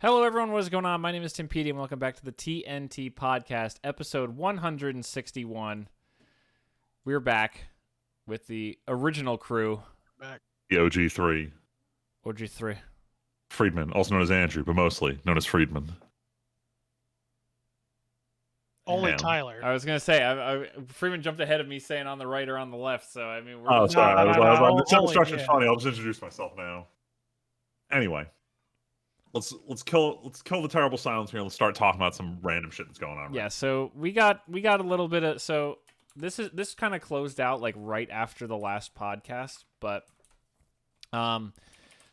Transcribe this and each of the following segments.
Hello, everyone. What is going on? My name is Timpedia, and welcome back to the TNT Podcast, episode 161. We're back with the original crew. Back. The OG3. OG3. Friedman, also known as Andrew, but mostly known as Friedman. Only Damn. Tyler. I was going to say, Freeman jumped ahead of me saying on the right or on the left, so I mean, we're Oh, sorry. I was No, the simple structure's yeah. funny. I'll just introduce myself now. Anyway, let's kill the terrible silence here and let's start talking about some random shit that's going on. Yeah, so we got a little bit of this kind of closed out like right after the last podcast, but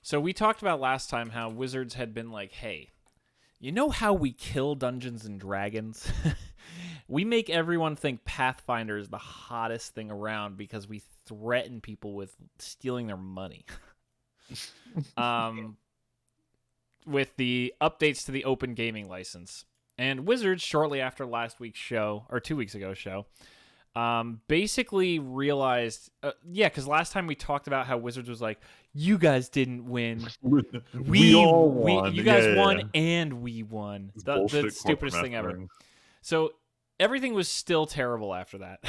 so we talked about last time how Wizards had been like, hey, you know how we kill Dungeons and Dragons? We make everyone think Pathfinder is the hottest thing around because we threaten people with stealing their money. With the updates to the open gaming license. And Wizards, shortly after last week's show, or 2 weeks ago show, basically realized, because last time we talked about how Wizards was like, you guys didn't win. We all won. You guys won and we won. The stupidest thing ever. So everything was still terrible after that.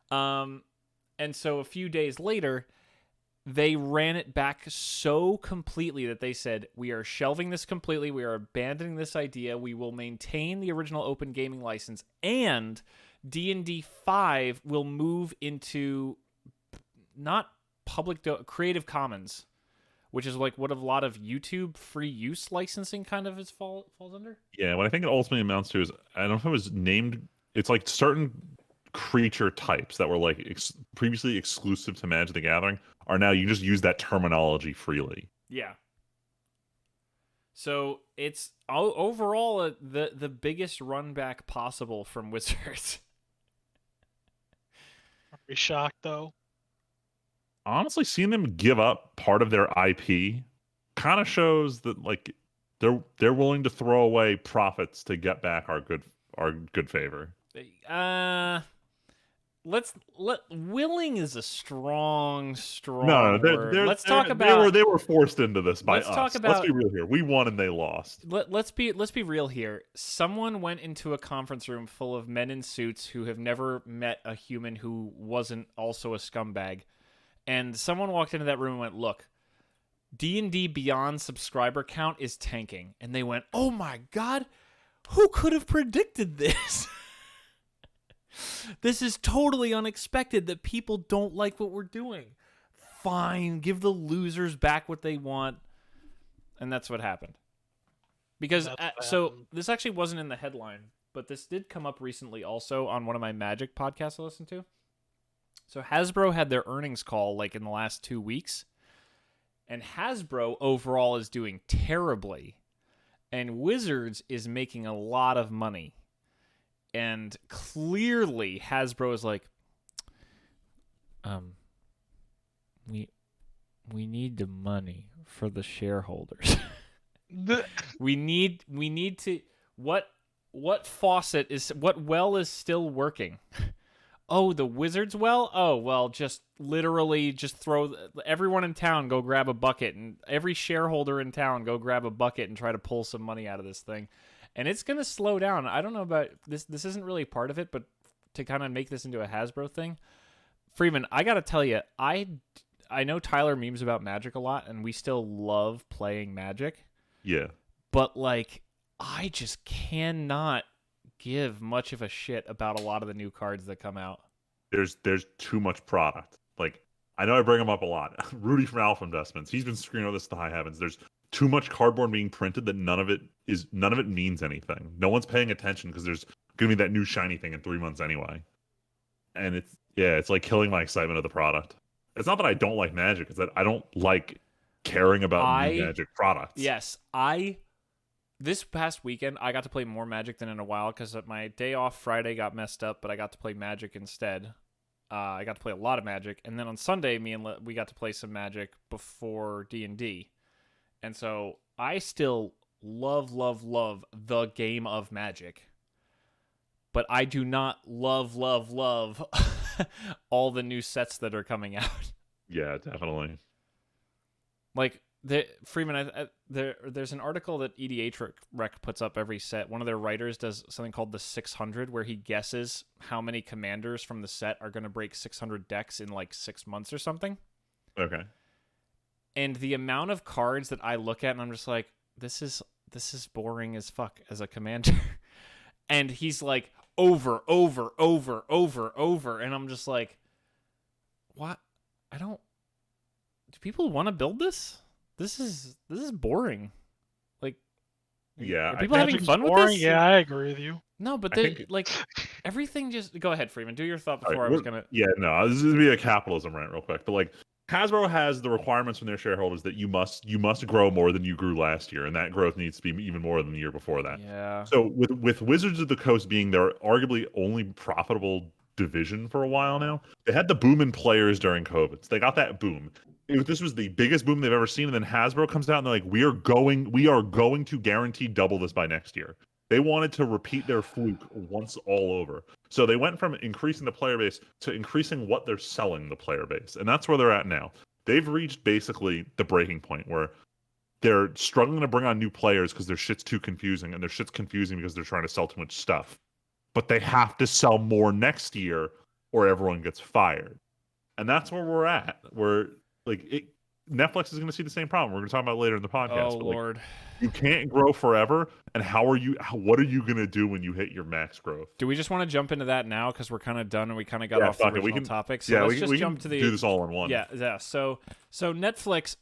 And so a few days later, they ran it back so completely that they said, we are shelving this completely. We are abandoning this idea. We will maintain the original open gaming license, and D&D 5 will move into not Creative Commons, which is like what a lot of YouTube free use licensing kind of falls under. Yeah, what I think it ultimately amounts to is, I don't know if it was named, it's like certain creature types that were like previously exclusive to Magic the Gathering are now, you can just use that terminology freely. Yeah. So it's overall the biggest run back possible from Wizards. Are we shocked though? Honestly, seeing them give up part of their IP kind of shows that like they're willing to throw away profits to get back our good favor. Willing is a strong No, word. Let's talk about they were forced into this by let's us. talk about, let's be real here. We won and they lost. Let's be real here. Someone went into a conference room full of men in suits who have never met a human who wasn't also a scumbag. And someone walked into that room and went, look, D&D Beyond subscriber count is tanking. And they went, oh my God, who could have predicted this? This is totally unexpected that people don't like what we're doing. Fine, give the losers back what they want. And that's what happened. Because, this actually wasn't in the headline, but this did come up recently also on one of my Magic podcasts I listened to. So Hasbro had their earnings call like in the last 2 weeks. And Hasbro overall is doing terribly. And Wizards is making a lot of money. And clearly Hasbro is like, we need the money for the shareholders. we need to what faucet is, what well is still working? Oh, the Wizards well? Oh, well, just literally just throw everyone in town, go grab a bucket, and every shareholder in town go grab a bucket and try to pull some money out of this thing. And it's going to slow down. I don't know about this. This isn't really part of it, but to kind of make this into a Hasbro thing, Freeman, I got to tell you, I know Tyler memes about Magic a lot, and we still love playing Magic. Yeah. But, like, I just cannot give much of a shit about a lot of the new cards that come out. There's too much product. Like, I know I bring him up a lot. Rudy from Alpha Investments, he's been screaming all this to high heavens. There's too much cardboard being printed that none of it means anything. No one's paying attention because there's gonna be that new shiny thing in 3 months anyway. And it's like killing my excitement of the product. It's not that I don't like Magic, it's that I don't like caring about new Magic products. Yes, this past weekend we got to play more Magic than in a while because my day off Friday got messed up, but I got to play Magic instead. I got to play a lot of Magic, and then on Sunday we got to play some Magic before D&D. And so I still love the game of Magic. But I do not love all the new sets that are coming out. Yeah, definitely. Like, Freeman, there's an article that EDH Rec puts up every set. One of their writers does something called the 600, where he guesses how many commanders from the set are going to break 600 decks in like 6 months or something. Okay. And the amount of cards that I look at, and I'm just like, this is boring as fuck as a commander. And he's like, over, and I'm just like, what? Do people want to build this? This is boring. Like, yeah, are people having fun with this? Yeah, I agree with you. No, but like everything just go ahead, Freeman. Do your thought before right, I was gonna. Yeah, no, this is gonna be a capitalism rant real quick, but like Hasbro has the requirements from their shareholders that you must grow more than you grew last year, and that growth needs to be even more than the year before that. Yeah. So with Wizards of the Coast being their arguably only profitable division for a while now, they had the boom in players during COVID. So they got that boom. This was the biggest boom they've ever seen, and then Hasbro comes out and they're like, we are going to guarantee double this by next year. They wanted to repeat their fluke once all over. So they went from increasing the player base to increasing what they're selling the player base. And that's where they're at now. They've reached basically the breaking point where they're struggling to bring on new players because their shit's too confusing, and their shit's confusing because they're trying to sell too much stuff. But they have to sell more next year or everyone gets fired. And that's where we're at. Netflix is going to see the same problem. We're going to talk about it later in the podcast. Oh, Lord. You can't grow forever, and what are you going to do when you hit your max growth? Do we just want to jump into that now because we're kind of done and we kind of got off the original topic? So let's just jump to the do this all in one. Yeah. So Netflix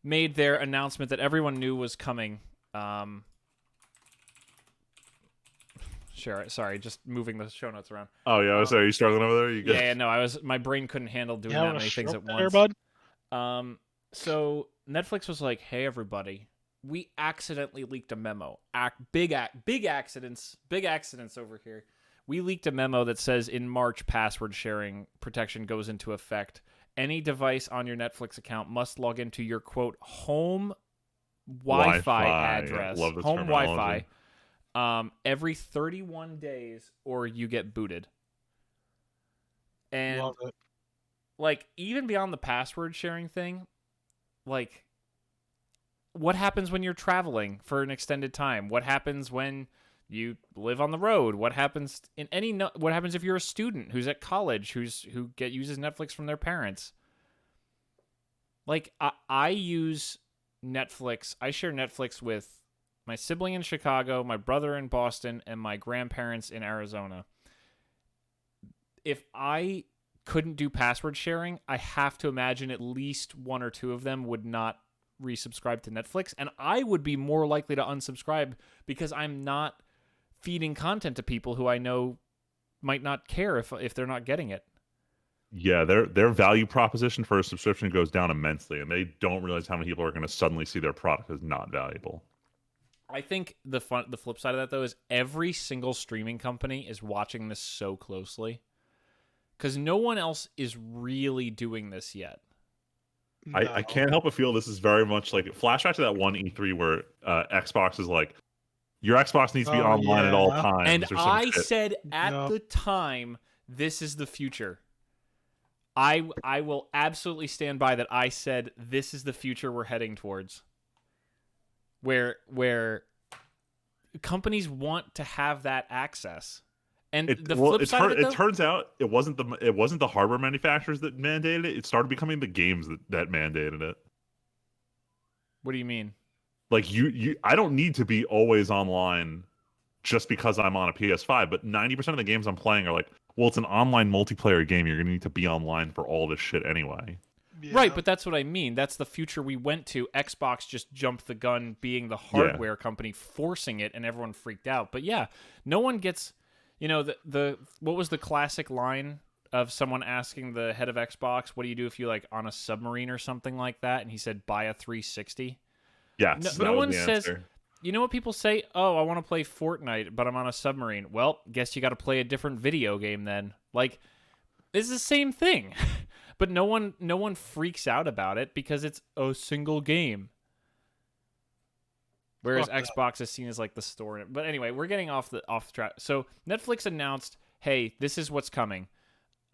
made their announcement that everyone knew was coming. Sure. Sorry, just moving the show notes around. Oh yeah, are you struggling over there? Yeah, no, my brain couldn't handle doing that many things at once. Bud? So Netflix was like, "Hey, everybody, we accidentally leaked a memo. Big accidents over here. We leaked a memo that says in March, password sharing protection goes into effect. Any device on your Netflix account must log into your quote home Wi-Fi address, love this home terminology. Wi-Fi, every 31 days, or you get booted." And Love it. like, even beyond the password sharing thing, like, what happens when you're traveling for an extended time? What happens when you live on the road? What happens what happens if you're a student who's at college who uses Netflix from their parents? Like, I use Netflix. I share Netflix with my sibling in Chicago, my brother in Boston, and my grandparents in Arizona. If I couldn't do password sharing, I have to imagine at least one or two of them would not resubscribe to Netflix, and I would be more likely to unsubscribe because I'm not feeding content to people who I know might not care if they're not getting it. Yeah, their value proposition for a subscription goes down immensely, and they don't realize how many people are going to suddenly see their product as not valuable. I think the flip side of that, though, is every single streaming company is watching this so closely because no one else is really doing this yet. No. I can't help but feel this is very much like flashback to that one E3 where Xbox is like, your Xbox needs to be online at all times. And I said at the time, this is the future. I will absolutely stand by that. I said this is the future we're heading towards. Where companies want to have that access. And the flip side of it, though, it turns out it wasn't the hardware manufacturers that mandated it. It started becoming the games that mandated it. What do you mean? Like I don't need to be always online just because I'm on a PS5, but 90% of the games I'm playing are like, well, it's an online multiplayer game. You're going to need to be online for all this shit anyway. Yeah. Right, but that's what I mean. That's the future we went to. Xbox just jumped the gun being the hardware company forcing it, and everyone freaked out. But yeah, no one gets... You know, the what was the classic line of someone asking the head of Xbox, what do you do if you like on a submarine or something like that? And he said, buy a 360. Yes, no one says, you know what people say? Oh, I want to play Fortnite, but I'm on a submarine. Well, guess you got to play a different video game then. Like, it's the same thing. But no one freaks out about it because it's a single game. Whereas Xbox is seen as like the store. But anyway, we're getting off track. So Netflix announced, hey, this is what's coming.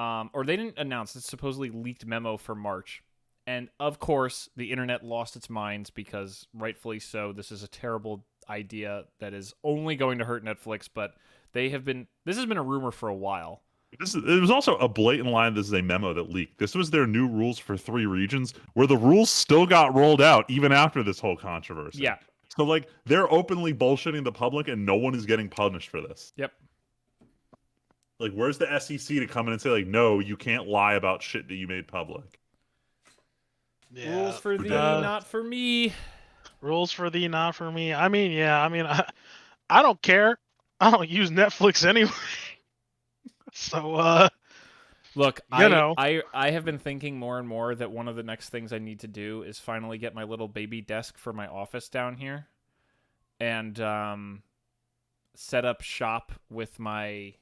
Or they didn't announce. It's supposedly leaked memo for March. And of course, the internet lost its minds because, rightfully so, this is a terrible idea that is only going to hurt Netflix. But this has been a rumor for a while. It was also a blatant lie. This is a memo that leaked. This was their new rules for 3 regions, where the rules still got rolled out even after this whole controversy. Yeah. So like they're openly bullshitting the public, and no one is getting punished for this. Yep. Like, where's the SEC to come in and say like, no, you can't lie about shit that you made public? Yeah. Rules for thee, not for me. Rules for thee, not for me. I mean, yeah. I mean, I don't care. I don't use Netflix anyway. So, look, know. I have been thinking more and more that one of the next things I need to do is finally get my little baby desk for my office down here, and set up shop with my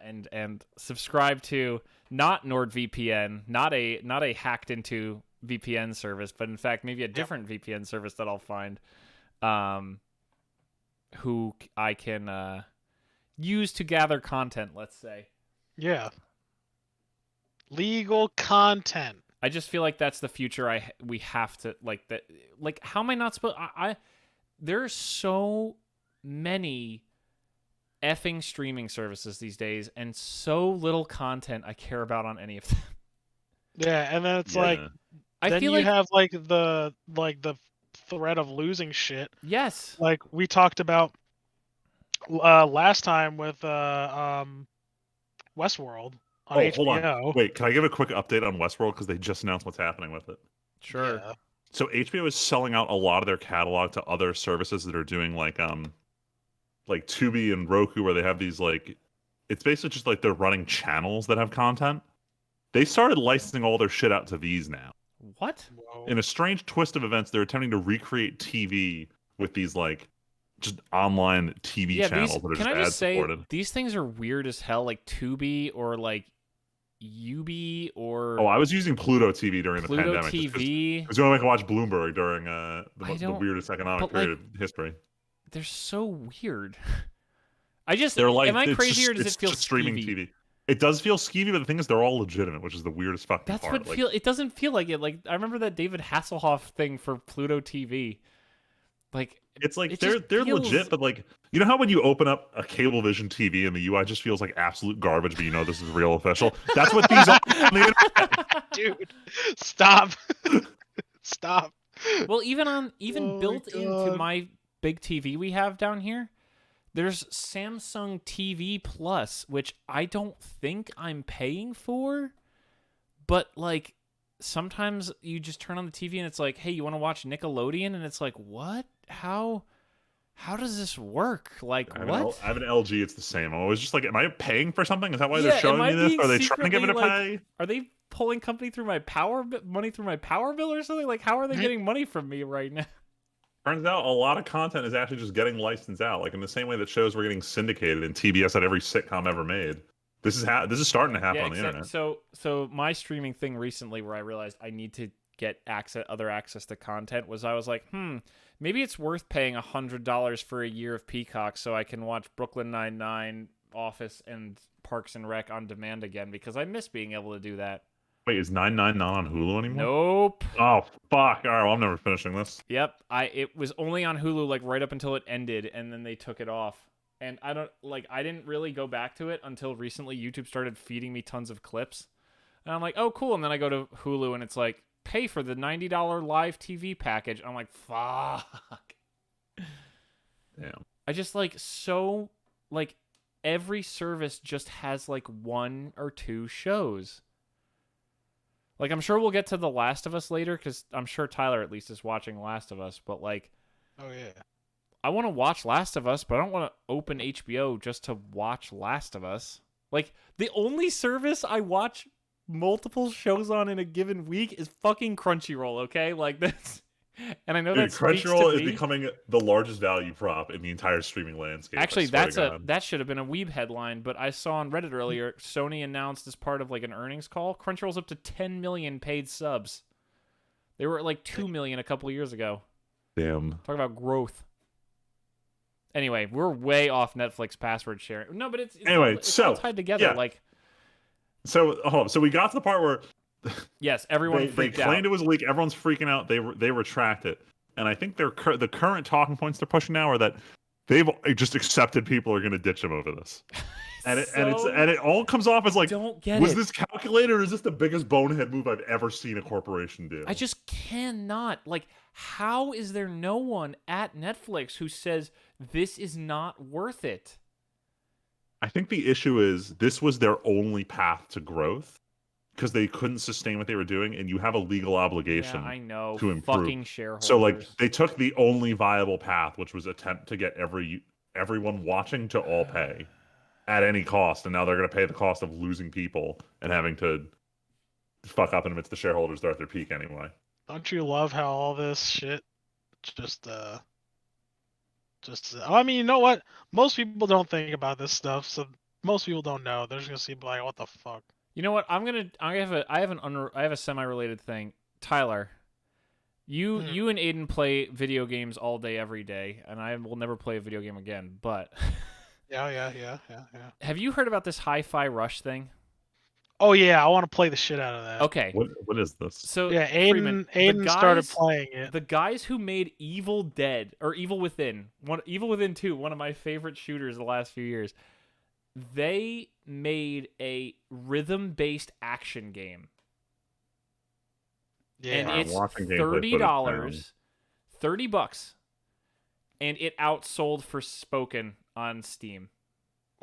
and subscribe to not NordVPN, not a hacked into VPN service, but in fact maybe a different VPN service that I'll find, who I can use to gather content. Let's say. Yeah. Legal content. I just feel like that's the future. We have to like that. Like, how am I not supposed? There's so many effing streaming services these days, and so little content I care about on any of them. Yeah, and then it's like, I then feel you like have like the threat of losing shit. Yes. Like we talked about last time with Westworld on HBO. Hold on. Wait, can I give a quick update on Westworld because they just announced what's happening with it? Sure. Yeah. So HBO is selling out a lot of their catalog to other services that are doing like Tubi and Roku, where they have these like, it's basically just like they're running channels that have content. They started licensing all their shit out to these now. What? Whoa. In a strange twist of events, they're attempting to recreate TV with these like just online TV channels that are just ad supported. These things are weird as hell, like Tubi or like Ubi or. Oh, I was using Pluto TV during the Pluto pandemic. TV. Because the only way I could watch Bloomberg during the weirdest economic period of history. They're so weird. Am I crazy or does it feel just streaming skeevy? TV? It does feel skeevy, but the thing is, they're all legitimate, which is the weirdest fucking That's part. what it doesn't feel like it. Like, I remember that David Hasselhoff thing for Pluto TV. Like, it's like they're legit, but like, you know how when you open up a Cablevision TV and the UI just feels like absolute garbage, but you know this is real official? That's what these are on the internet. Dude, stop. Stop. Well, even built into my big TV we have down here, there's Samsung TV Plus, which I don't think I'm paying for, but like sometimes you just turn on the TV and it's like, hey, you want to watch Nickelodeon? And it's like, what? How does this work? Like, what? I have an LG. It's the same. I was just like, am I paying for something? Is that why they're showing me this? Are they trying to give it a pay? Are they pulling money through my power bill or something? Like, how are they getting money from me right now? Turns out a lot of content is actually just getting licensed out, like in the same way that shows were getting syndicated in TBS at every sitcom ever made. This is starting to happen on the internet. So my streaming thing recently, where I realized I need to get other access to content, was I was like, maybe it's worth paying $100 for a year of Peacock so I can watch Brooklyn Nine-Nine, Office, and Parks and Rec on demand again, because I miss being able to do that. Wait, is 9-9 not on Hulu anymore? Nope. Oh, fuck. All right, well, I'm never finishing this. Yep. It was only on Hulu like right up until it ended, and then they took it off. And I didn't really go back to it until recently. YouTube started feeding me tons of clips. And I'm like, oh, cool. And then I go to Hulu, and it's like, pay for the $90 live TV package. I'm like, fuck. Damn. I just every service just has like 1 or 2 shows. Like, I'm sure we'll get to The Last of Us later, because I'm sure Tyler at least is watching Last of Us, but like, oh yeah, I want to watch Last of Us, but I don't want to open HBO just to watch Last of Us. Like, the only service I watch multiple shows on in a given week is fucking Crunchyroll, okay? Like, that's... And I know that Crunchyroll is becoming the largest value prop in the entire streaming landscape. Actually, that should have been a Weeb headline, but I saw on Reddit earlier, Sony announced as part of like an earnings call, Crunchyroll's up to 10 million paid subs. They were at like 2 million a couple years ago. Damn. Talk about growth. Anyway, we're way off Netflix password sharing. No, but it's all tied together. Yeah. Like, so we got to the part where Yes, everyone they freaked claimed out. it was a leak. Everyone's freaking out. They retract it, and I think the current talking points they're pushing now are that they've just accepted people are going to ditch them over this. And it all comes off as like, don't get was it. this calculated, or is this the biggest bonehead move I've ever seen a corporation do? I just cannot. Like, how is there no one at Netflix who says this is not worth it? I think the issue is this was their only path to growth because they couldn't sustain what they were doing, and you have a legal obligation I know. to improve. Fucking shareholders. So like they took the only viable path, which was attempt to get everyone watching to all pay at any cost, and now they're going to pay the cost of losing people and having to fuck up and admit the shareholders they're at their peak anyway. Don't you love how all this shit just I mean, you know what? Most people don't think about this stuff, so most people don't know. They're just gonna see like, what the fuck? You know what? I have a semi-related thing. Tyler, you and Aiden play video games all day, every day, and I will never play a video game again. But Yeah. have you heard about this Hi-Fi Rush thing? Oh yeah, I want to play the shit out of that. Okay. What is this? So yeah, Freeman, Aiden started playing it. The guys who made Evil Dead or Evil Within, Evil Within 2, one of my favorite shooters the last few years, they made a rhythm-based action game. Yeah, and it's $30, $30, and it outsold Forspoken on Steam.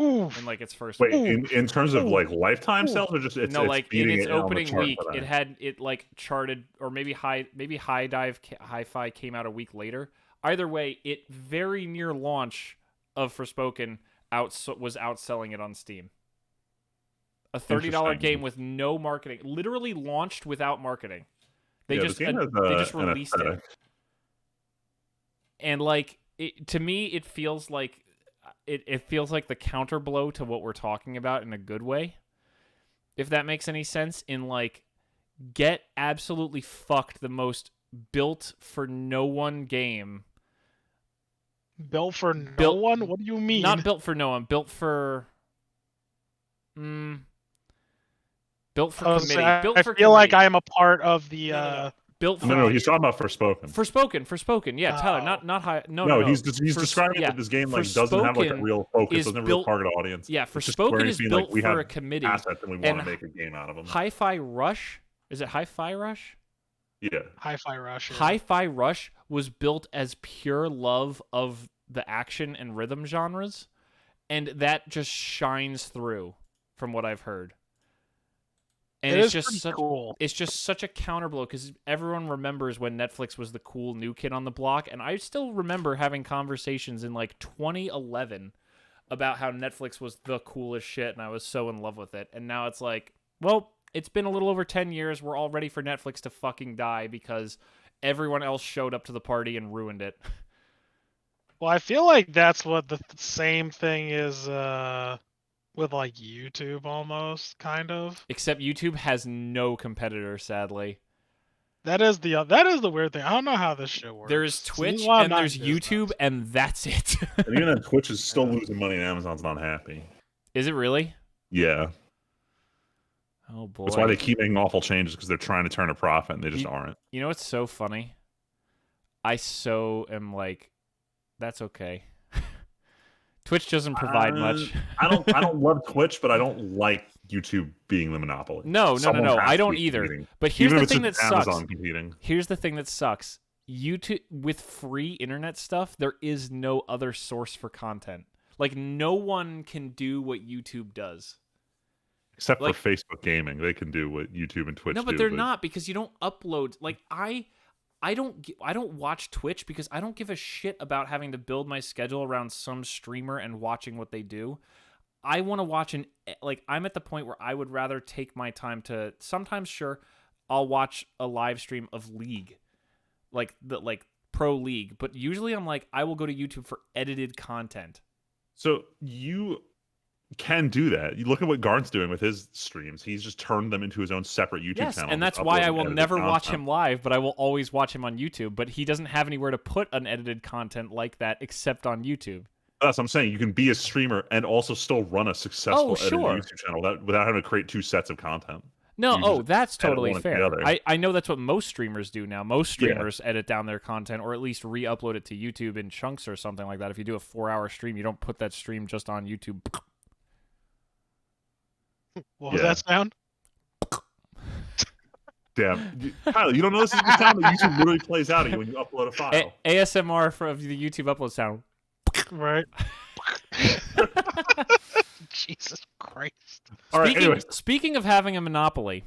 Ooh. In like its first week. Wait, in terms of like lifetime sales, or just it's like in its opening week, it it like charted, or maybe Hi-Fi came out a week later. Either way, it very near launch of Forspoken was outselling it on Steam. A $30 game with no marketing, literally launched without marketing. They just released it, and like to me, it feels like. It feels like the counter blow to what we're talking about in a good way, if that makes any sense. In like, get absolutely fucked, the most built for no one game. Built for no one? What do you mean? Not built for no one. Built for. Built for committee. I feel like I am a part of the. Built for no, he's talking about Forspoken. Forspoken, yeah, Tyler, not high. No. He's describing that this game like doesn't have like a real focus, doesn't have a real target audience. Yeah, Forspoken is built for a committee. Assets and we want to make a game out of them. Hi-Fi Rush, is it Hi-Fi Rush? Yeah. Hi-Fi Rush. Yeah. Hi-Fi Rush was built as pure love of the action and rhythm genres, and that just shines through from what I've heard. And it's just cool. It's just such a counterblow because everyone remembers when Netflix was the cool new kid on the block, and I still remember having conversations in like 2011 about how Netflix was the coolest shit, and I was so in love with it. And now it's like, well, it's been a little over 10 years. We're all ready for Netflix to fucking die because everyone else showed up to the party and ruined it. Well, I feel like that's what the same thing is. With like YouTube almost, kind of. Except YouTube has no competitor, sadly. That is the weird thing. I don't know how this shit works. There's Twitch and there's YouTube, and that's it. And even then, Twitch is still losing money, and Amazon's not happy. Is it really? Yeah. Oh boy. That's why they keep making awful changes, because they're trying to turn a profit, and they just aren't. You know what's so funny? I am like, that's okay. Twitch doesn't provide much. I don't love Twitch, but I don't like YouTube being the monopoly. No. I don't either. Competing. But here's Even the if thing that it's sucks. Amazon competing. Here's the thing that sucks. YouTube, with free internet stuff, there is no other source for content. Like, no one can do what YouTube does. Except for Facebook gaming, they can do what YouTube and Twitch do. No, but they're not, because you don't upload. Like, I don't watch Twitch because I don't give a shit about having to build my schedule around some streamer and watching what they do. I want to watch I'm at the point where I would rather take my time to, sometimes sure, I'll watch a live stream of League, like Pro League, but usually I'm like, I will go to YouTube for edited content. So you can do that. You look at what Garn's doing with his streams. He's just turned them into his own separate YouTube channel. And that's why I will never watch him live, but I will always watch him on YouTube. But he doesn't have anywhere to put unedited content like that except on YouTube. That's what I'm saying. You can be a streamer and also still run a successful edited YouTube channel without having to create two sets of content. No, You just that's edit totally one at the fair. other. I know that's what most streamers do now. Most streamers edit down their content or at least re-upload it to YouTube in chunks or something like that. If you do a 4-hour stream, you don't put that stream just on YouTube. What was that sound? Damn, Tyler, you don't know this is the sound that YouTube literally plays out at you when you upload a file. ASMR for the YouTube upload sound. Right. Jesus Christ. All right, anyways. Speaking of having a monopoly.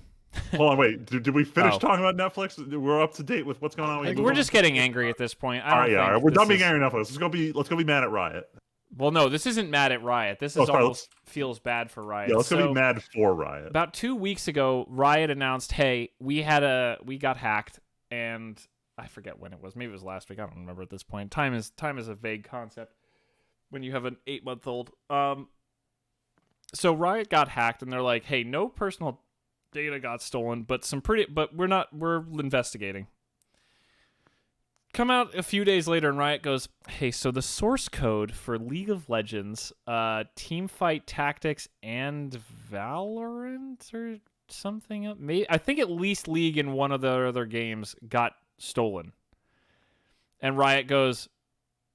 Hold on, wait. Did we finish talking about Netflix? We're up to date with what's going on. We're just getting angry at this point. All right. We're done being angry enough. Let's go be mad at Riot. Well, no, this isn't mad at Riot. This is almost feels bad for Riot. Yeah, let's go be mad for Riot. About 2 weeks ago, Riot announced, "Hey, we got hacked," and I forget when it was. Maybe it was last week. I don't remember at this point. Time is a vague concept when you have an 8-month-old. So Riot got hacked, and they're like, "Hey, no personal data got stolen, but we're investigating." Come out a few days later, and Riot goes, "Hey, so the source code for League of Legends, Teamfight Tactics, and Valorant or something else, I think at least League and one of the other games got stolen." And Riot goes,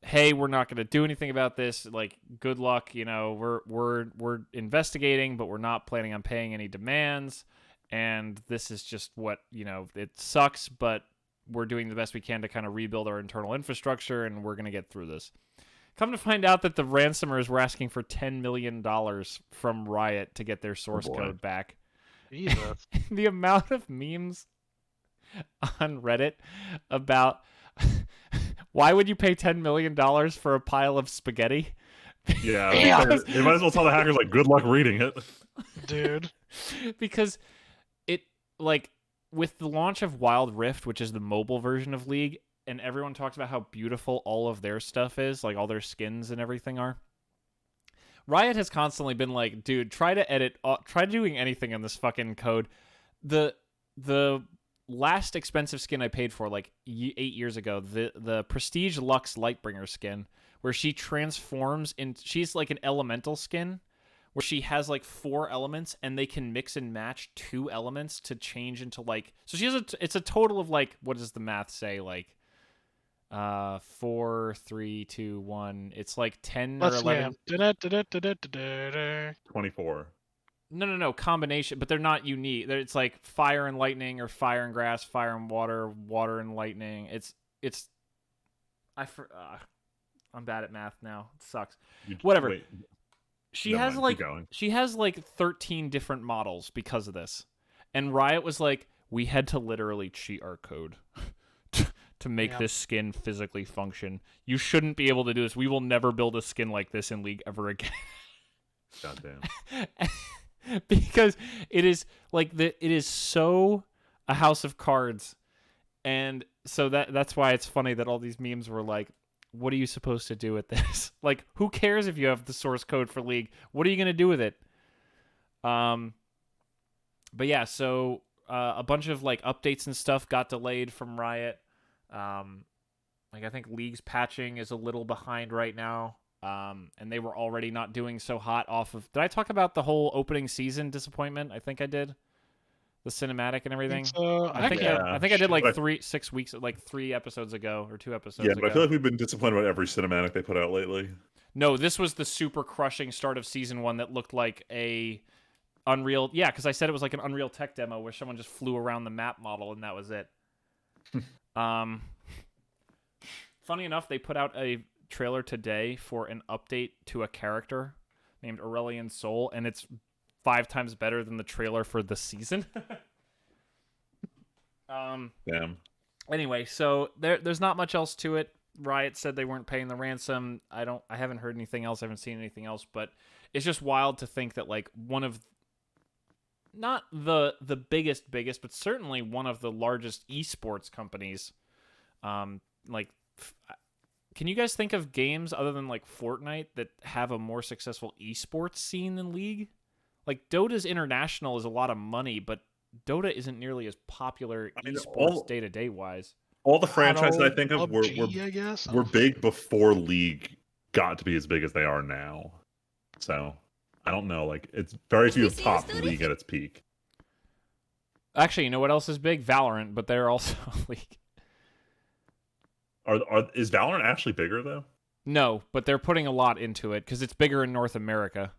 "Hey, we're not going to do anything about this. Like, good luck. You know, we're investigating, but we're not planning on paying any demands. And this is just what, it sucks, but we're doing the best we can to kind of rebuild our internal infrastructure, and we're going to get through this." Come to find out that the ransomers were asking for $10 million from Riot to get their source code back. Jesus. The amount of memes on Reddit about why would you pay $10 million for a pile of spaghetti? Yeah, they might as well tell the hackers, like, good luck reading it. Dude. Because it, like, with the launch of Wild Rift, which is the mobile version of League, and everyone talks about how beautiful all of their stuff is, like all their skins and everything are, Riot has constantly been like, dude, try doing anything in this fucking code. The last expensive skin I paid for, like 8 years ago, the Prestige Lux Lightbringer skin, where she transforms she's like an elemental skin, where she has like 4 elements and they can mix and match 2 elements to change into like, so she has it's a total of like, what does the math say? Like 4, 3, 2, 1. It's like 10 or 11. 24. No, combination, but they're not unique. It's like fire and lightning, or fire and grass, fire and water, water and lightning. I'm bad at math now. It sucks. Whatever. Wait. She has like 13 different models because of this. And Riot was like, we had to literally cheat our code to make this skin physically function. You shouldn't be able to do this. We will never build a skin like this in League ever again. Goddamn. Because it is like it is so a house of cards. And so that's why it's funny that all these memes were like, what are you supposed to do with this? Like, who cares if you have the source code for League? What are you going to do with it? But yeah, so a bunch of like updates and stuff got delayed from Riot. Like I think League's patching is a little behind right now. And they were already not doing so hot off of... Did I talk about the whole opening season disappointment? I think I did. The cinematic and everything. I think I did like 6 weeks, like 3 episodes ago or 2 episodes ago. Yeah, but I feel like we've been disappointed about every cinematic they put out lately. No, this was the super crushing start of season 1 that looked like a Unreal... Yeah, because I said it was like an Unreal Tech demo where someone just flew around the map model and that was it. Funny enough, they put out a trailer today for an update to a character named Aurelian Soul, and it's 5 times better than the trailer for the season. Damn. Anyway, so there's not much else to it. Riot said they weren't paying the ransom. I haven't heard anything else. I haven't seen anything else, but it's just wild to think that like one of, not the biggest, but certainly one of the largest esports companies, like, can you guys think of games other than like Fortnite that have a more successful esports scene than League? Like Dota's international is a lot of money, but Dota isn't nearly as popular esports day-to-day wise. All the franchises I think of PUBG, were big before League got to be as big as they are now. So I don't know. Like it's very few have topped League at its peak. Actually, you know what else is big? Valorant, but they're also a league. Is Valorant actually bigger though? No, but they're putting a lot into it because it's bigger in North America.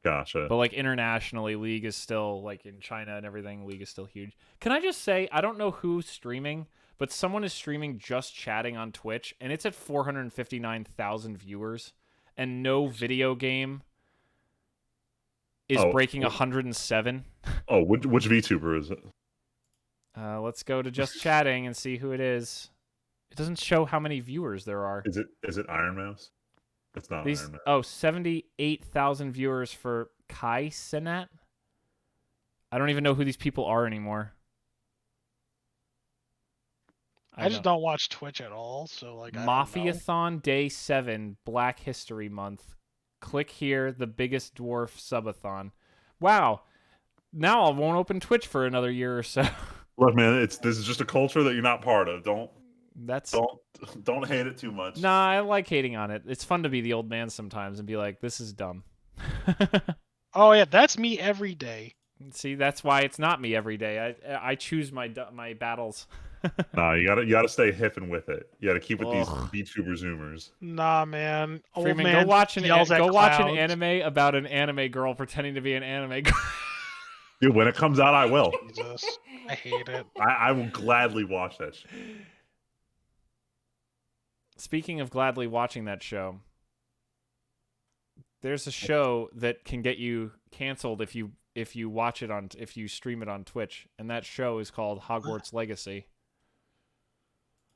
Gotcha. But like internationally, League is still like in China and everything. League is still huge. Can I just say I don't know who's streaming, but someone is streaming just chatting on Twitch, and it's at 459,000 viewers, and no video game is breaking 107. Oh, which VTuber is it? Let's go to just chatting and see who it is. It doesn't show how many viewers there are. Is it Iron Mouse? It's not Iron Mouse. Oh, 78,000 viewers for Kai Cenat. I don't even know who these people are anymore. I just don't watch Twitch at all, so like Mafiathon Day 7, Black History Month. Click here, the biggest dwarf subathon. Wow. Now I won't open Twitch for another year or so. Look, man, this is just a culture that you're not part of. Don't hate it too much. Nah, I like hating on it. It's fun to be the old man sometimes and be like, this is dumb. Oh yeah, that's me every day. See, that's why it's not me every day. I choose my battles. Nah, you gotta stay hip and with it. You gotta keep with these VTuber Zoomers. Nah, man. Freeman, go watch an anime about an anime girl pretending to be an anime girl. Dude, when it comes out, I will. Jesus, I hate it. I will gladly watch that shit. Speaking of gladly watching that show, there's a show that can get you canceled if you stream it on Twitch, and that show is called Hogwarts Legacy.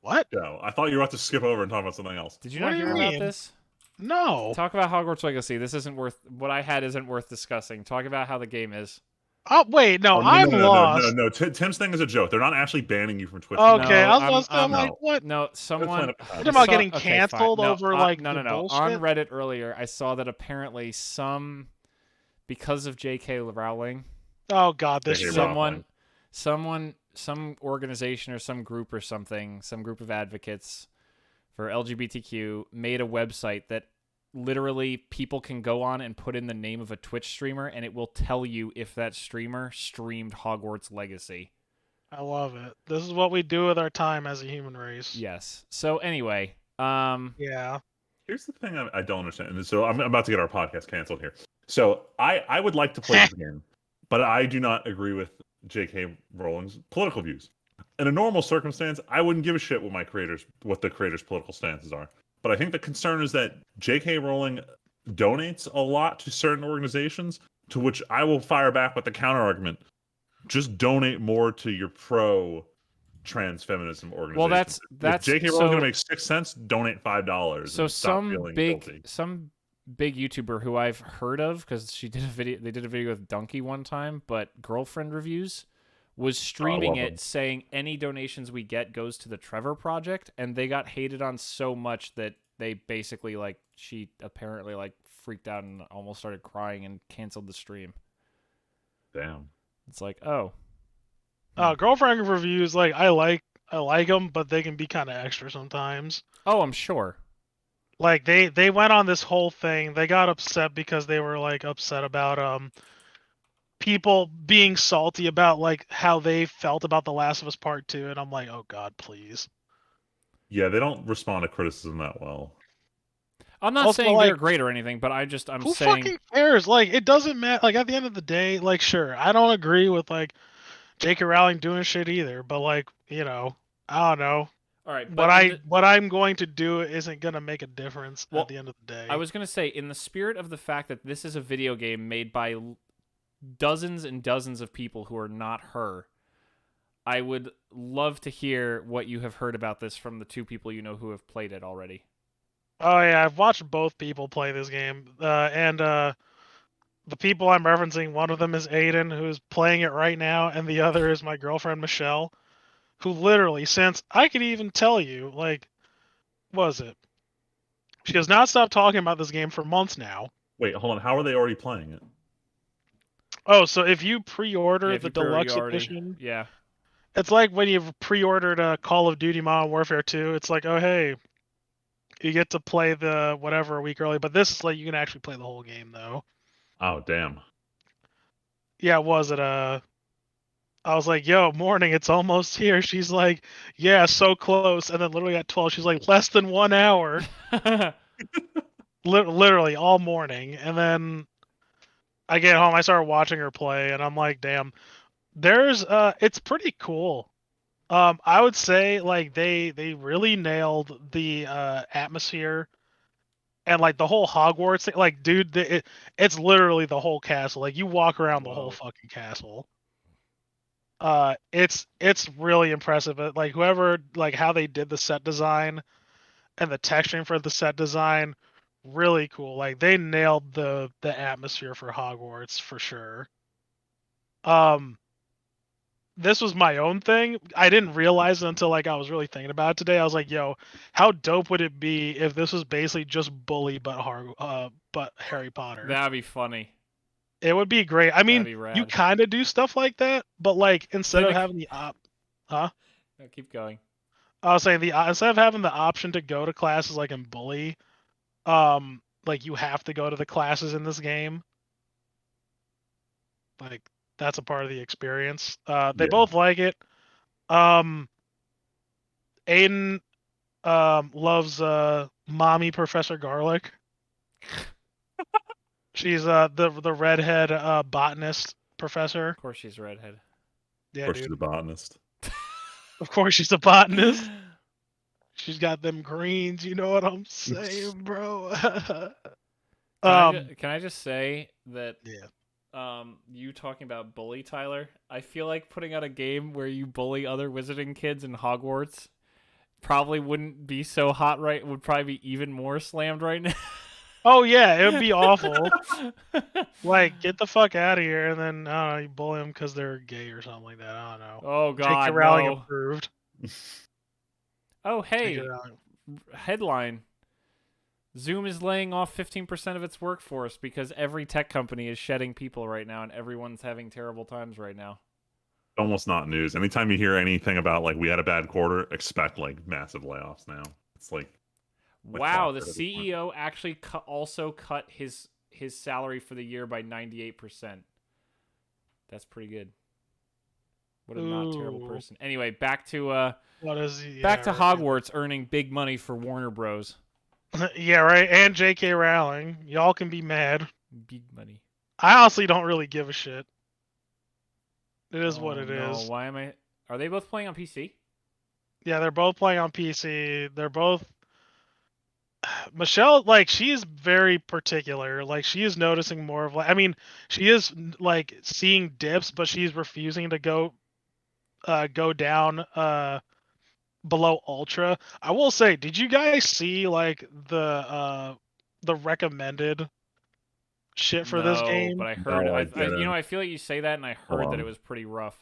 What? No, I thought you were about to skip over and talk about something else. Did you not hear about this? No. Talk about Hogwarts Legacy. This isn't worth what I had. Isn't worth discussing. Talk about how the game is. Oh wait, no, I'm lost. No. Tim's thing is a joke. They're not actually banning you from Twitch. Okay, I'm like, what? No, someone. What about getting canceled over like no. bullshit? On Reddit earlier, I saw that apparently because of J.K. Rowling. Oh God, this some organization or some group or something, some group of advocates for LGBTQ made a website that literally people can go on and put in the name of a Twitch streamer, and it will tell you if that streamer streamed Hogwarts Legacy. I love it. This is what we do with our time as a human race. Yes. So anyway, yeah. Here's the thing I don't understand. And so I'm about to get our podcast canceled here. So I would like to play this game, but I do not agree with J.K. Rowling's political views. In a normal circumstance, I wouldn't give a shit what the creators' political stances are. But I think the concern is that J.K. Rowling donates a lot to certain organizations, to which I will fire back with the counter argument: just donate more to your pro-trans feminism organization. Well, that's if J.K. Rowling's gonna make 6 cents, donate $5. So some big YouTuber who I've heard of, because they did a video with Donkey one time, but Girlfriend Reviews was streaming it saying any donations we get goes to the Trevor Project, and they got hated on so much that they basically she apparently freaked out and almost started crying and canceled the stream. Damn. It's like, oh. Girlfriend Reviews, I like them, but they can be kind of extra sometimes. Oh, I'm sure. They went on this whole thing. They got upset because they were upset about people being salty about how they felt about The Last of Us Part 2, and I'm like, oh God, please. Yeah, they don't respond to criticism that well. I'm not saying they're great or anything, but I'm saying who fucking cares? It doesn't matter. At the end of the day, sure, I don't agree with J.K. Rowling doing shit either, but I don't know. All right, what I'm going to do isn't going to make a difference at the end of the day. I was going to say, in the spirit of the fact that this is a video game made by dozens and dozens of people who are not her, I would love to hear what you have heard about this from the two people you know who have played it already. Oh yeah, I've watched both people play this game, and the people I'm referencing, one of them is Aiden, who's playing it right now, and the other is my girlfriend Michelle, who literally, since I could even tell you, was it? She has not stopped talking about this game for months now. Wait, hold on. How are they already playing it? Oh, so if you pre-order the deluxe edition, yeah, it's like when you've pre-ordered a Call of Duty Modern Warfare 2. It's like, oh hey, you get to play the whatever a week early, but this is you can actually play the whole game though. Oh damn. Yeah, was it I was like, yo, morning, it's almost here. She's like, yeah, so close. And then literally at 12, she's like, less than 1 hour. Literally all morning. And then I get home, I started watching her play, and I'm like, damn, it's pretty cool. I would say like they really nailed the atmosphere and like the whole Hogwarts thing. Like, dude, it's literally the whole castle. Like, you walk around the whole Whoa. fucking castle. It's really impressive. Like, whoever, like, how they did the set design and the texturing for the set design, really cool. Like, they nailed the atmosphere for Hogwarts for sure. Um, this was my own thing. I didn't realize it until like I was really thinking about it today. I was like, yo, how dope would it be if this was basically just Bully but Harry Potter? That'd be funny. It would be great. I That'd mean, be you rad. kind of do stuff like that, but like instead of having the huh? No, keep going. I was saying instead of having the option to go to classes like in Bully, like you have to go to the classes in this game. Like that's a part of the experience. They Yeah. both like it. Um, Aiden loves mommy Professor Garlic. She's the redhead botanist professor. Of course, she's a redhead. Of Yeah, course, she's dude. a botanist. Of course she's a botanist. She's got them greens, you know what I'm saying, bro? Can I just say that Yeah. you talking about bully Tyler, I feel like putting out a game where you bully other wizarding kids in Hogwarts probably wouldn't be so hot would probably be even more slammed right now. Oh yeah, it would be awful. Like, get the fuck out of here, and then I don't know, you bully them because they're gay or something like that. I don't know. Oh J.K. god, Rowling no. approved. Oh J.K. hey, Rowling. headline. Zoom is laying off 15% of its workforce because every tech company is shedding people right now and everyone's having terrible times right now. Almost not news. Anytime you hear anything about like we had a bad quarter, expect like massive layoffs now. It's like Wow, the clockwork at this point. CEO actually also cut his salary for the year by 98%. That's pretty good. What a not terrible Ooh. person. Anyway, back to What is he? back to Yeah, right. Hogwarts earning big money for Warner Bros. Yeah, right. And J.K. Rowling. Y'all can be mad. Big money. I honestly don't really give a shit. It is what Oh it no, is. why am I Are they both playing on PC? Yeah, they're both playing on PC. They're both Michelle, like, she's very particular. Like, she is noticing more of, like, I mean, she is like seeing dips, but she's refusing to go down below ultra. I will say, did you guys see like the recommended shit for this No, but game? I heard No, I didn't. I feel like you say that and I Hold heard that it on. was pretty rough.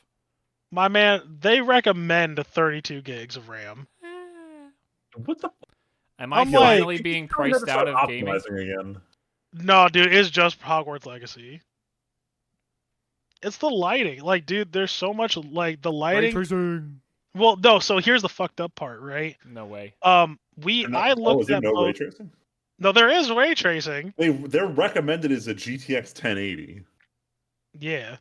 My man, they recommend 32 gigs of RAM. What the? Am I I'm Yo, like, finally being we never priced out start of gaming? optimizing again. no, dude, it's just Hogwarts Legacy. It's the lighting. Like, dude, there's so much, like, the Ray lighting. tracing. Well, no, so here's the fucked up part, right? No way. I Oh, is looked there at no ray both. tracing? No, there is ray tracing. They're recommended as a GTX 1080. Yeah,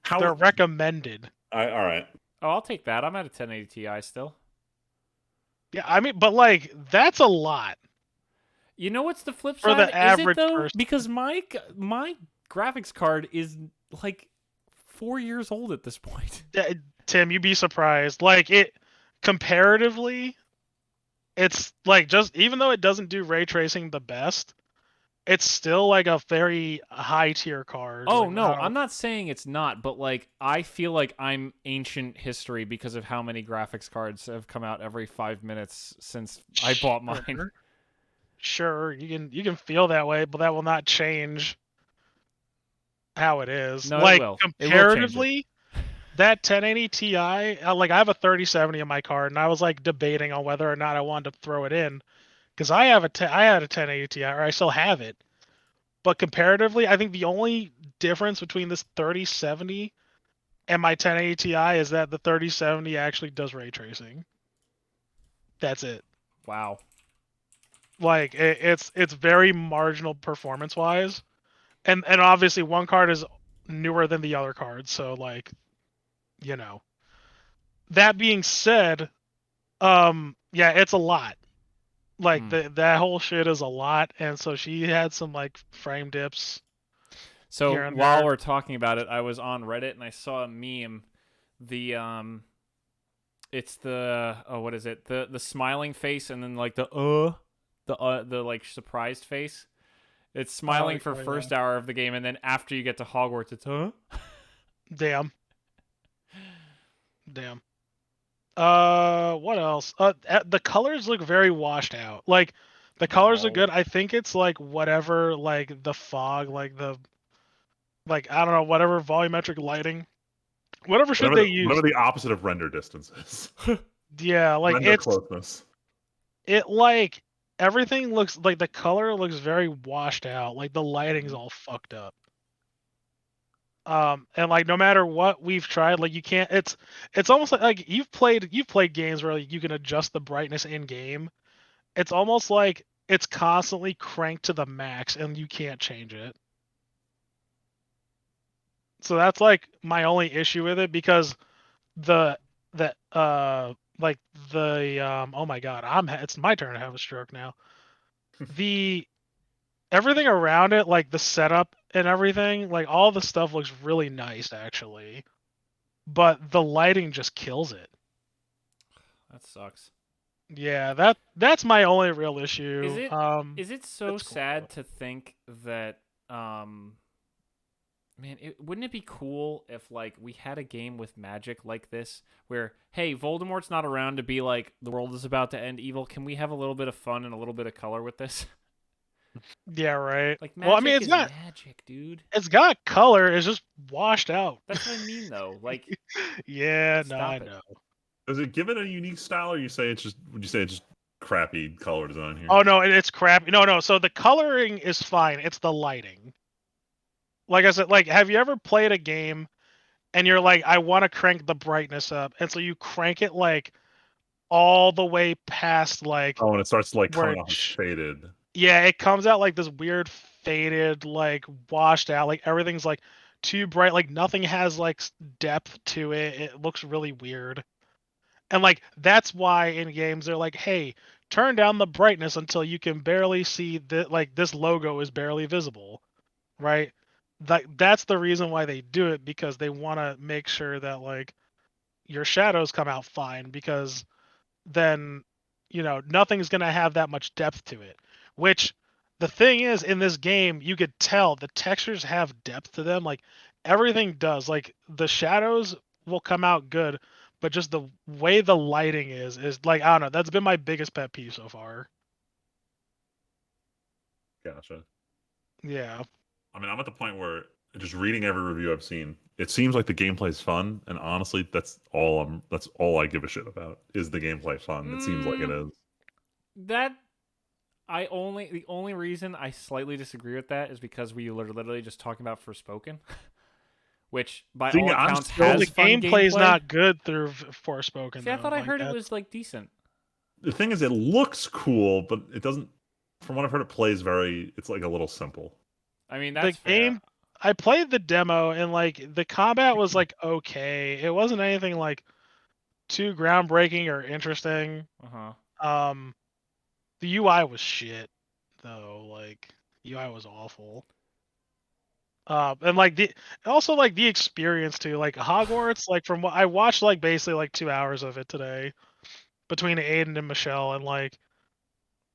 How? they're recommended. All right. Oh, I'll take that. I'm at a 1080 Ti still. Yeah, I mean, but like, that's a lot You know what's the flip for side? the Is it average though? person. Because my graphics card is like 4 years old at this point. Tim, you'd be surprised. Like, it comparatively, it's like, just even though it doesn't do ray tracing the best, it's still like a very high tier card. Oh Like, I no, don't. I'm not saying it's not, but like I feel like I'm ancient history because of how many graphics cards have come out every 5 minutes since I bought mine. Sure. Sure, you can feel that way, but that will not change how it is. No, it Like, will. It will change it. comparatively, that 1080 Ti, like, I have a 3070 in my card, and I was like debating on whether or not I wanted to throw it in because I had a 1080 Ti, or I still have it. But comparatively, I think the only difference between this 3070 and my 1080 Ti is that the 3070 actually does ray tracing. That's it. Wow. Like, it's very marginal performance wise, and obviously one card is newer than the other card, so like you know. That being said, yeah, it's a lot. Like that whole shit is a lot, and so she had some like frame dips So here and while there. we're talking about it, I was on Reddit and I saw a meme. The it's the what is it? The smiling face and then like the like surprised face. It's smiling for Oh yeah. first hour of the game, and then after you get to Hogwarts, it's Damn. Damn. What else? The colors look very washed out. Like, the colors are No. good. I think it's like whatever, like the fog, like I don't know, whatever volumetric lighting, whatever shit they use. Whatever the opposite of render distance is. Yeah, like Render closeness. it like everything looks like the color looks very washed out. Like the lighting's all fucked up. And like no matter what we've tried, like you can't. It's almost like you've played games where like, you can adjust the brightness in game. It's almost like it's constantly cranked to the max and you can't change it. So that's like my only issue with it because the that like the oh my god, it's my turn to have a stroke now. The everything around it, like the setup and everything, like all the stuff looks really nice actually, but the lighting just kills it. That sucks. Yeah, that's my only real issue. Is it so It's cool though. sad to think that man, wouldn't it be cool if like we had a game with magic like this where hey, Voldemort's not around to be like the world is about to end evil. Can we have a little bit of fun and a little bit of color with this? Yeah, right. Like Well, I mean, magic is magic, dude. it's got color. It's just washed out. That's what I mean though. Like Yeah, no, I stop it. know. Does it give it a unique style, or would you say it's just crappy color design here? Oh no, it's crap. No, no. So the coloring is fine. It's the lighting. Like I said, like have you ever played a game and you're like, I want to crank the brightness up, and so you crank it like all the way past like Oh, and it starts like where coming off as faded. yeah, it comes out like this weird faded, like washed out, like everything's like too bright, like nothing has like depth to it. It looks really weird. And like that's why in games they're like, "Hey, turn down the brightness until you can barely see the like this logo is barely visible." Right? That's the reason why they do it because they want to make sure that like your shadows come out fine because then nothing's going to have that much depth to it. Which the thing is in this game you could tell the textures have depth to them, like everything does. Like the shadows will come out good, but just the way the lighting is like I don't know, that's been my biggest pet peeve so far. Gotcha. Yeah. I mean, I'm at the point where just reading every review I've seen, it seems like the gameplay is fun, and honestly, that's all I give a shit about is the gameplay fun. It seems like it is. That the only reason I slightly disagree with that is because we were literally just talking about Forspoken, which by See, all I'm accounts still Well, has the fun gameplay's gameplay. not good through Forspoken See, I though. thought I Like heard it that's was like decent. the thing is, it looks cool, but it doesn't. From what I've heard, it plays very. It's like a little simple. I mean, the that's fair. game. I played the demo and like the combat was like okay. It wasn't anything like too groundbreaking or interesting. Uh huh. Um, the UI was shit though. Like UI was awful. And like the also like the experience too. Like Hogwarts, like from what I watched, like basically like 2 hours of it today between Aiden and Michelle, and like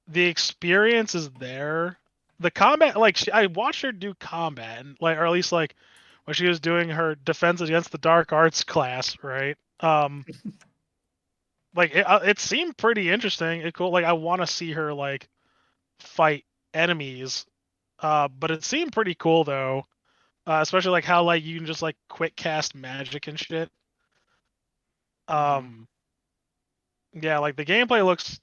the experience is there. The combat, like I watched her do combat, and like or at least like when she was doing her defense against the dark arts class, right? Like it seemed pretty interesting. It cool. Like I want to see her like fight enemies. But it seemed pretty cool though. Especially like how like you can just like quick cast magic and shit. Mm-hmm. Um, yeah, like the gameplay looks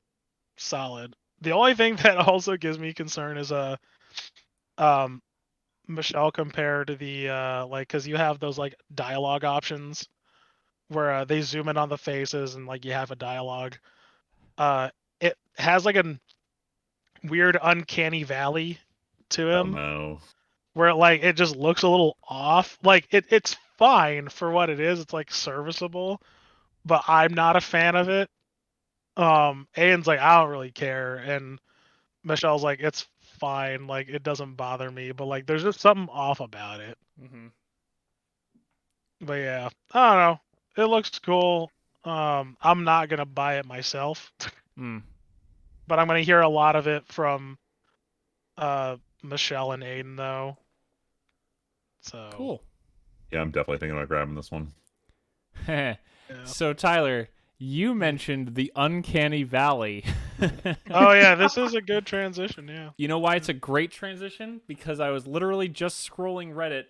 solid. The only thing that also gives me concern is um Michelle compared to the like because you have those like dialogue options where they zoom in on the faces and like you have a dialogue. Uh, it has like a weird uncanny valley to Oh him no. where like it just looks a little off. Like it's fine for what it is. It's like serviceable, but I'm not a fan of it. Aiden's like, I don't really care, and Michelle's like, it's fine, like it doesn't bother me, but like there's just something off about it. Mm-hmm. But yeah, I don't know. It looks cool. I'm not gonna buy it myself, Mm. but I'm gonna hear a lot of it from Michelle and Aiden though. So Cool. Yeah, I'm definitely thinking about grabbing this one. yeah. So Tyler, you mentioned the uncanny valley. Oh yeah, this is a good transition. Yeah. You know why it's a great transition? Because I was literally just scrolling Reddit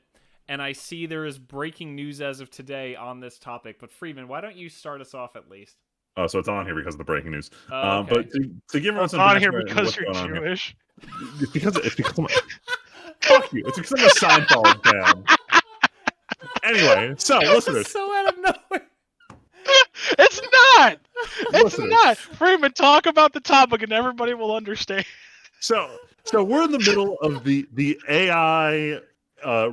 and I see there is breaking news as of today on this topic. But Freeman, why don't you start us off at least? Oh, so it's on here because of the breaking news. Okay. But to give everyone It's some on here background on because what's you're going on here. Jewish. It's because I'm fuck you. It's because I'm a Seinfeld fan. Anyway, so listeners, So out of nowhere. It's not. It's Listeners. not. Freeman, talk about the topic and everybody will understand. so we're in the middle of the AI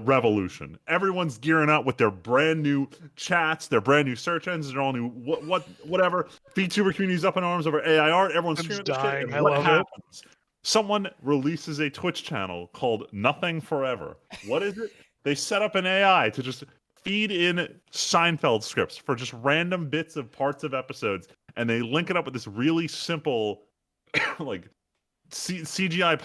revolution. Everyone's gearing up with their brand new chats, their brand new search engines, their all new whatever. VTuber community's up in arms over AI art. Everyone's I'm screaming this shit. dying. And I what love it. happens? Someone releases a Twitch channel called Nothing Forever. What is it? They set up an AI to just feed in Seinfeld scripts for just random bits of parts of episodes, and they link it up with this really simple, like CGI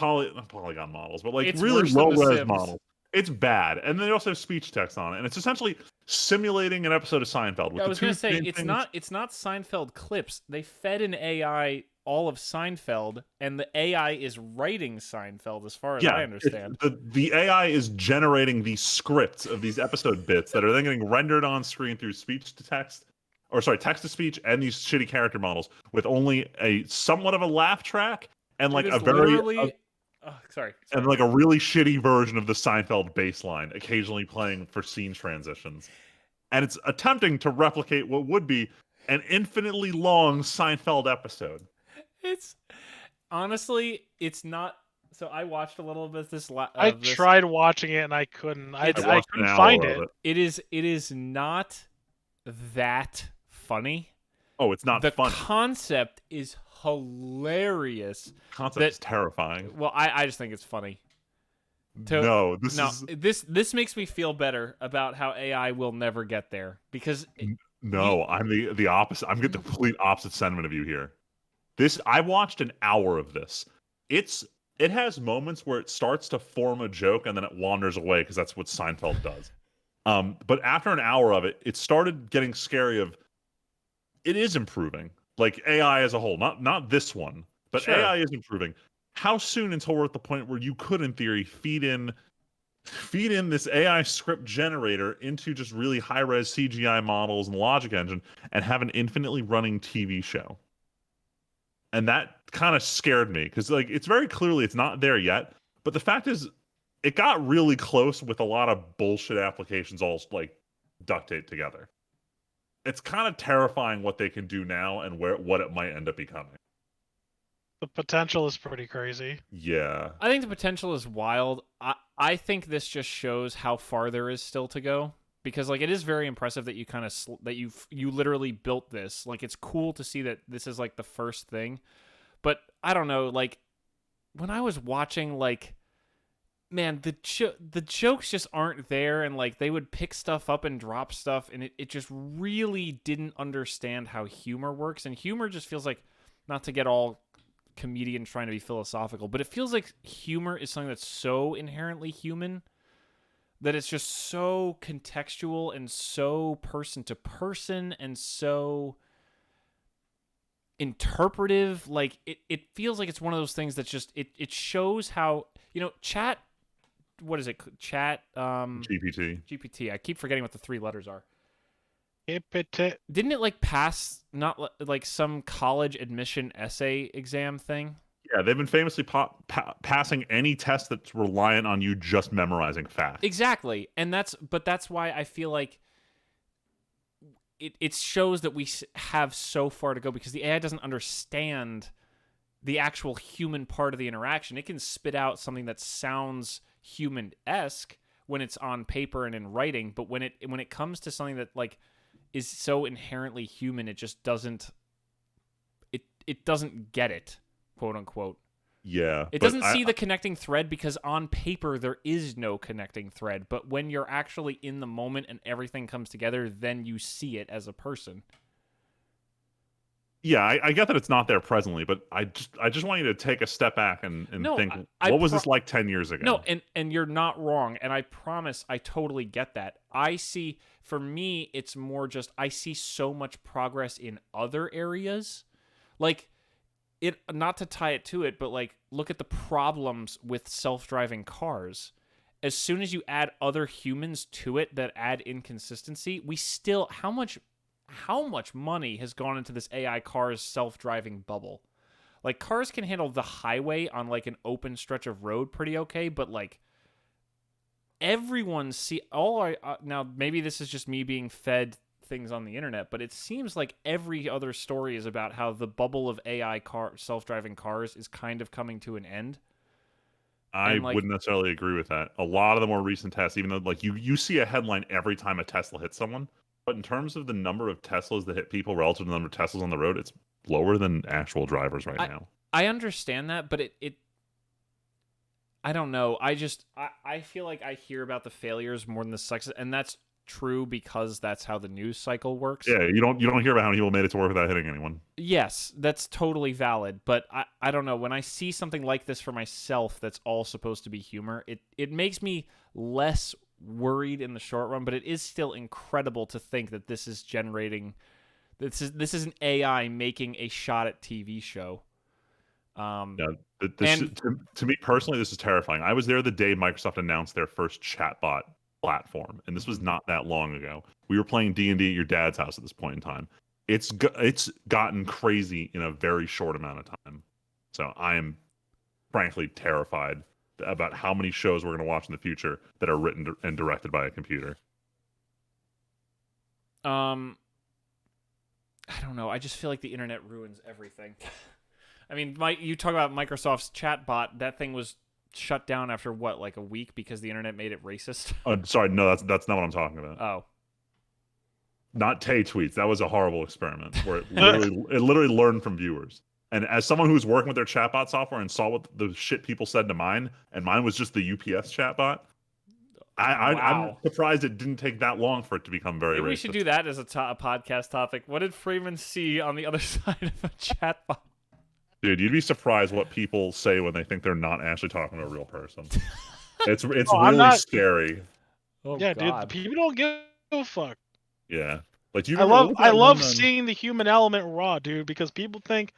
polygon models, but like It's really worse than low The res Sims. models. It's bad, and then they also have speech text on it, and it's essentially simulating an episode of Seinfeld. With I the was two gonna say main it's things- not Seinfeld clips. They fed an AI all of Seinfeld, and the AI is writing Seinfeld, as far as I understand. The AI is generating the scripts of these episode bits that are then getting rendered on screen through speech to text, or sorry, text to speech, and these shitty character models with only a somewhat of a laugh track and like It a is very literally. Sorry. and like a really shitty version of the Seinfeld baseline, occasionally playing for scene transitions. And it's attempting to replicate what would be an infinitely long Seinfeld episode. It's honestly, it's not. So I watched a little bit of this. I tried watching it and I couldn't. I watched an couldn't hour find of it. It is not that funny. Oh, it's not The funny. concept is hilarious. Concept is terrifying. Well, I just think it's funny. No, this makes me feel better about how AI will never get there because I'm the opposite. I'm getting the complete opposite sentiment of you here. I watched an hour of this. It has moments where it starts to form a joke and then it wanders away because that's what Seinfeld does. But after an hour of it, it started getting scary. It is improving, like AI as a whole. Not this one, but Sure. AI is improving. How soon until we're at the point where you could, in theory, feed in this AI script generator into just really high-res CGI models and logic engine and have an infinitely running TV show? And that kind of scared me because like it's very clearly it's not there yet. But the fact is, it got really close with a lot of bullshit applications all like duct taped together. It's kind of terrifying what they can do now and what it might end up becoming. The potential is pretty crazy. Yeah. I think the potential is wild. I think this just shows how far there is still to go because like it is very impressive that you kind of that you literally built this. Like it's cool to see that this is like the first thing. But I don't know, like when I was watching like man, the jokes just aren't there and like they would pick stuff up and drop stuff and it just really didn't understand how humor works and humor just feels like not to get all comedian trying to be philosophical, but it feels like humor is something that's so inherently human that it's just so contextual and so person to person and so interpretive. Like it feels like it's one of those things that's just it shows how, you know, chat, what is it, chat GPT, I keep forgetting what the three letters are. Didn't it like pass not like some college admission essay exam thing? Yeah, they've been famously passing any test that's reliant on you just memorizing facts. Exactly, and that's why I feel like it shows that we have so far to go because the AI doesn't understand the actual human part of the interaction. It can spit out something that sounds human-esque when it's on paper and in writing, but when it comes to something that like is so inherently human, it just doesn't it doesn't get it, quote unquote. Yeah. It doesn't see the connecting thread because on paper there is no connecting thread, but when you're actually in the moment and everything comes together, then you see it as a person. Yeah, I get that it's not there presently, but I just want you to take a step back and think, what was this like 10 years ago? No, and you're not wrong, and I promise I totally get that. For me, it's more just I see so much progress in other areas. Like, not to tie it to it, but like, look at the problems with self-driving cars. As soon as you add other humans to it that add inconsistency, how much money has gone into this AI cars self-driving bubble? Like, cars can handle the highway on like an open stretch of road pretty okay, but like now maybe this is just me being fed things on the internet, but it seems like every other story is about how the bubble of AI self-driving cars is kind of coming to an end. I wouldn't necessarily agree with that. A lot of the more recent tests, even though like you see a headline every time a Tesla hits someone, but in terms of the number of Teslas that hit people relative to the number of Teslas on the road, it's lower than actual drivers right now. I understand that, but I don't know. I feel like I hear about the failures more than the success, and that's true because that's how the news cycle works. Yeah, you don't hear about how many people made it to work without hitting anyone. Yes, that's totally valid, but I don't know. When I see something like this for myself that's all supposed to be humor, it makes me less worried in the short run, but it is still incredible to think that this is an AI making a shot at TV show. To me personally, this is terrifying. I was there the day Microsoft announced their first chatbot platform, and this was not that long ago. We were playing D&D at your dad's house at this point in time. It's gotten crazy in a very short amount of time. So I am frankly terrified about how many shows we're going to watch in the future that are written and directed by a computer. I don't know. I just feel like the internet ruins everything. I mean, you talk about Microsoft's chatbot. That thing was shut down after what, like a week because the internet made it racist? Oh, sorry, no, that's not what I'm talking about. Oh. Not Tay tweets. That was a horrible experiment where it literally learned from viewers. And as someone who was working with their chatbot software and saw what the shit people said to mine, and mine was just the UPS chatbot, I'm surprised it didn't take that long for it to become very racist. We should do that as a podcast topic. What did Freeman see on the other side of a chatbot? Dude, you'd be surprised what people say when they think they're not actually talking to a real person. It's really scary. Oh, yeah, God. Dude, people don't give a fuck. Yeah, like I love seeing the human element raw, dude, because people think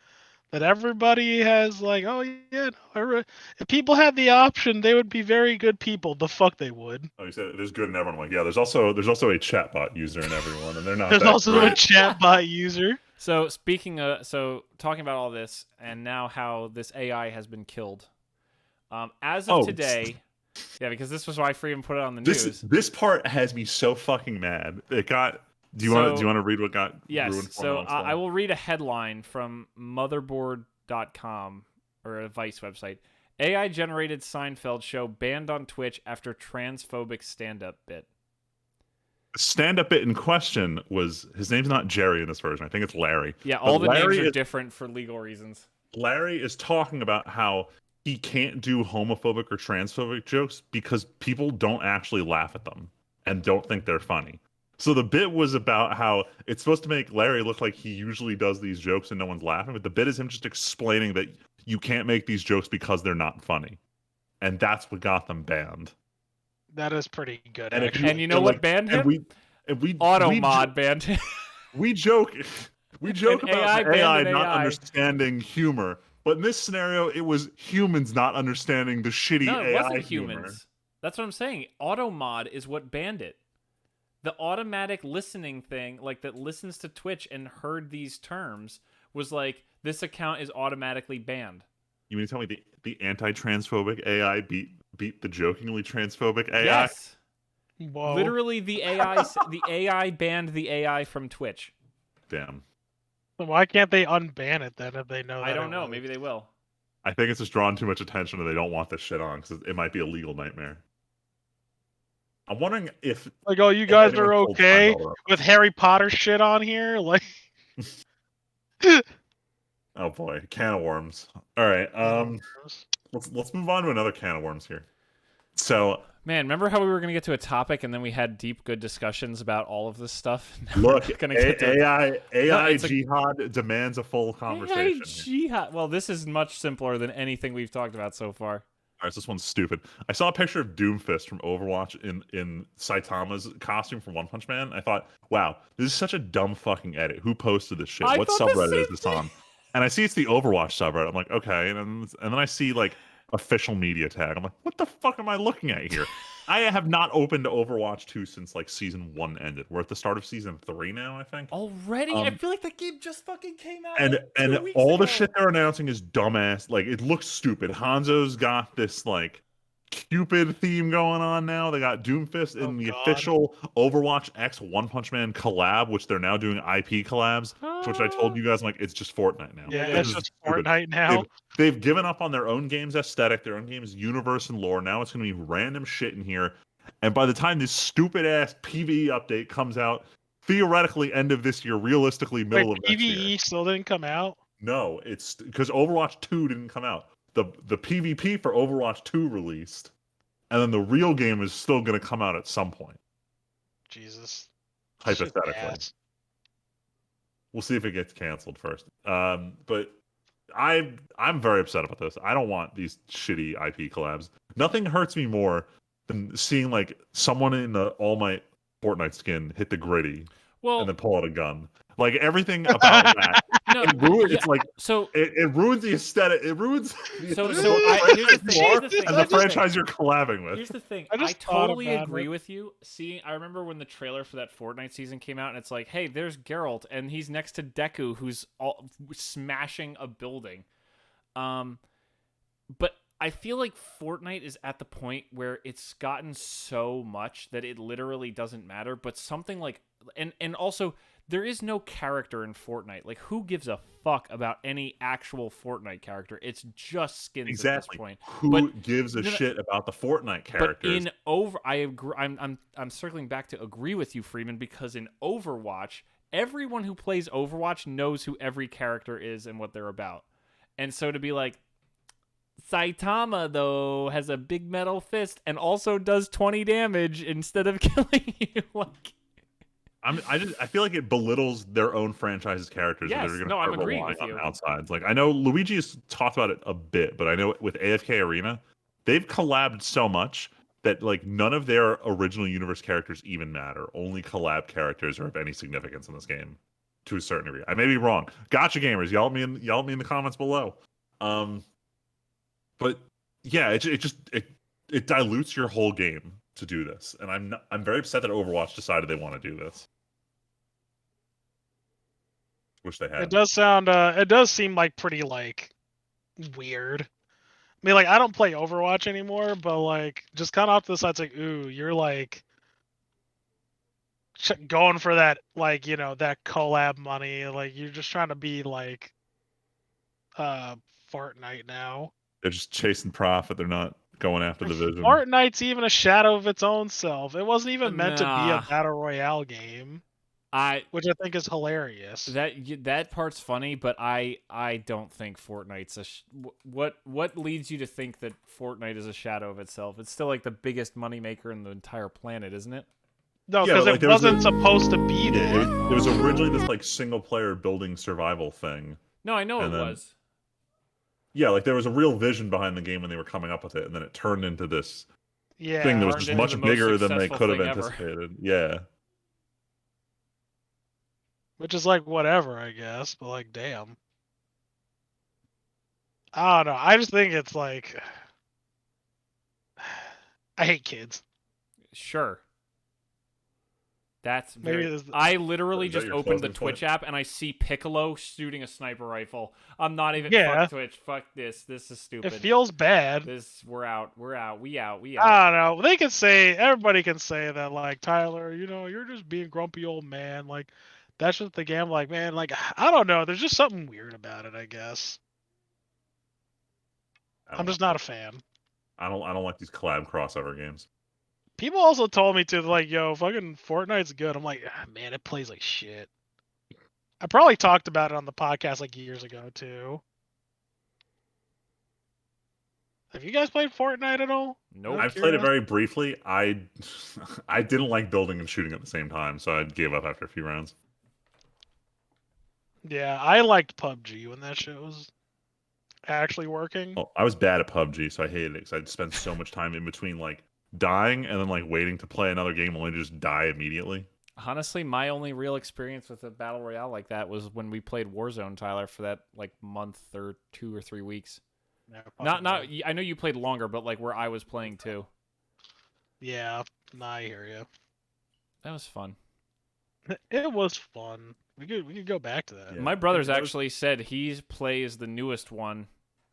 that everybody has like, oh yeah, if people had the option, they would be very good people. The fuck they would. Oh, you said there's good in everyone. I'm like, yeah, there's also a chatbot user in everyone, and they're not. There's also a chatbot user. So talking about all this and now how this AI has been killed. As of today, yeah, because this was why Freeman put it on the news. This part has me so fucking mad. It got. Do you want to read what got ruined? Yes. So I will read a headline from Motherboard.com or a Vice website. AI generated Seinfeld show banned on Twitch after transphobic stand-up bit. Stand-up bit in question was, his name's not Jerry in this version. I think it's Larry. Yeah, all the names are different for legal reasons. Larry is talking about how he can't do homophobic or transphobic jokes because people don't actually laugh at them and don't think they're funny. So the bit was about how it's supposed to make Larry look like he usually does these jokes and no one's laughing, but the bit is him just explaining that you can't make these jokes because they're not funny. And that's what got them banned. That is pretty good. And you know what banned him? Automod banned him. We joke about AI not understanding humor, but in this scenario, it was humans not understanding the shitty AI it wasn't humor. Humans. That's what I'm saying. Automod is what banned it. The automatic listening thing, like that listens to Twitch and heard these terms, was like, this account is automatically banned. You mean to tell me the anti-transphobic AI beat the jokingly transphobic AI? Yes. Whoa. Literally, the AI banned the AI from Twitch. Damn. Why can't they unban it then if they know that? I don't know. Maybe they will. I think it's just drawn too much attention and they don't want this shit on because it might be a legal nightmare. I'm wondering if like, oh, you if guys anyone are told okay Seinfeld with Harry Potter shit on here, like. Oh boy, can of worms. All right, let's move on to another can of worms here. So, man, remember how we were gonna get to a topic and then we had deep, good discussions about all of this stuff? Now look, we're gonna get to AI jihad demands a full conversation. AI jihad. Well, this is much simpler than anything we've talked about so far. All right, this one's stupid. I saw a picture of Doomfist from Overwatch in Saitama's costume from One Punch Man. I thought, wow, this is such a dumb fucking edit. Who posted this shit? I What thought the subreddit is same this on? And I see it's the Overwatch subreddit. I'm like, okay, and then I see like official media tag. I'm like, what the fuck am I looking at here? I have not opened Overwatch 2 since like season 1 ended. We're at the start of season 3 now, I think. Already? I feel like that game just fucking came out. And like 2 weeks all ago. the shit they're announcing is dumbass. Like it looks stupid. Hanzo's got this like Cupid theme going on now. They got Doomfist in the official Overwatch X One Punch Man collab, which they're now doing IP collabs. Which I told you guys, like, it's just Fortnite now. Yeah, This it's just Fortnite now. They've given up on their own game's aesthetic, their own game's universe and lore. Now it's going to be random shit in here. And by the time this stupid ass PvE update comes out, theoretically end of this year, realistically middle of next year. PvE still didn't come out? No, it's because Overwatch 2 didn't come out. The PvP for Overwatch 2 released, and then the real game is still going to come out at some point. Jesus. Hypothetically. We'll see if it gets canceled first. But I'm very upset about this. I don't want these shitty IP collabs. Nothing hurts me more than seeing like someone in the All Might Fortnite skin hit the gritty and then pull out a gun. Like everything about that. No, it's like so it ruins the aesthetic. It ruins here's the thing. And the franchise you're collabing with. Here's the thing. I totally agree with you. I remember when the trailer for that Fortnite season came out, and it's like, hey, there's Geralt, and he's next to Deku, who's smashing a building. But I feel like Fortnite is at the point where it's gotten so much that it literally doesn't matter. But something like, and also, there is no character in Fortnite. Like, who gives a fuck about any actual Fortnite character? It's just skins at this point. Who gives a shit about the Fortnite characters? But I agree. I'm circling back to agree with you, Freeman, because in Overwatch, everyone who plays Overwatch knows who every character is and what they're about. And so to be like, Saitama, though, has a big metal fist and also does 20 damage instead of killing you, like... I feel like it belittles their own franchise's characters. Yes, that they're gonna I'm agreeing with you. Outsides. Like I know Luigi has talked about it a bit, but I know with AFK Arena, they've collabed so much that like none of their original universe characters even matter. Only collab characters are of any significance in this game, to a certain degree. I may be wrong. Gotcha gamers, yell at me in the comments below. But yeah, it dilutes your whole game to do this, and I'm very upset that Overwatch decided they want to do this. Wish they had. It does seem like pretty like weird. I mean, like I don't play Overwatch anymore, but like just kind of off to the side, it's like, ooh, you're like going for that, like, you know, that collab money. Like you're just trying to be like Fortnite now. They're just chasing profit. They're not going after the vision. Fortnite's even a shadow of its own self. It wasn't even meant to be a battle royale game. Which I think is hilarious. That part's funny, but I don't think Fortnite's what leads you to think that Fortnite is a shadow of itself? It's still like the biggest moneymaker in the entire planet, isn't it? No, because it wasn't supposed to be that. It was originally this like single player building survival thing. No, I know it was. Yeah, like there was a real vision behind the game when they were coming up with it, and then it turned into this thing that was just much bigger than they could have anticipated. Yeah. Which is like whatever, I guess, but like damn. I don't know. I just think it's like I hate kids. Sure. That's I literally just opened the Twitch app and I see Piccolo shooting a sniper rifle. I'm not even fuck Twitch. Fuck this. This is stupid. It feels bad. We're out. We out. I don't know. They can say, everybody can say that, like, Tyler, you know, you're just being grumpy old man. Like, that's just the game. Like, man, like, I don't know. There's just something weird about it, I guess. I'm just not a fan. I don't like these collab crossover games. People also told me to like, yo, fucking Fortnite's good. I'm like, man, it plays like shit. I probably talked about it on the podcast like years ago too. Have you guys played Fortnite at all? Nope. I've played it very briefly. I didn't like building and shooting at the same time, so I gave up after a few rounds. Yeah, I liked PUBG when that shit was actually working. Well, I was bad at PUBG, so I hated it because I'd spend so much time in between like dying and then like waiting to play another game only to just die immediately. Honestly, my only real experience with a battle royale like that was when we played Warzone, Tyler, for that like month or 2 or 3 weeks. Not. I know you played longer, but like where I was playing too. Yeah, I hear you. That was fun. It was fun. We could go back to that. Yeah. My brother's actually said he plays the newest one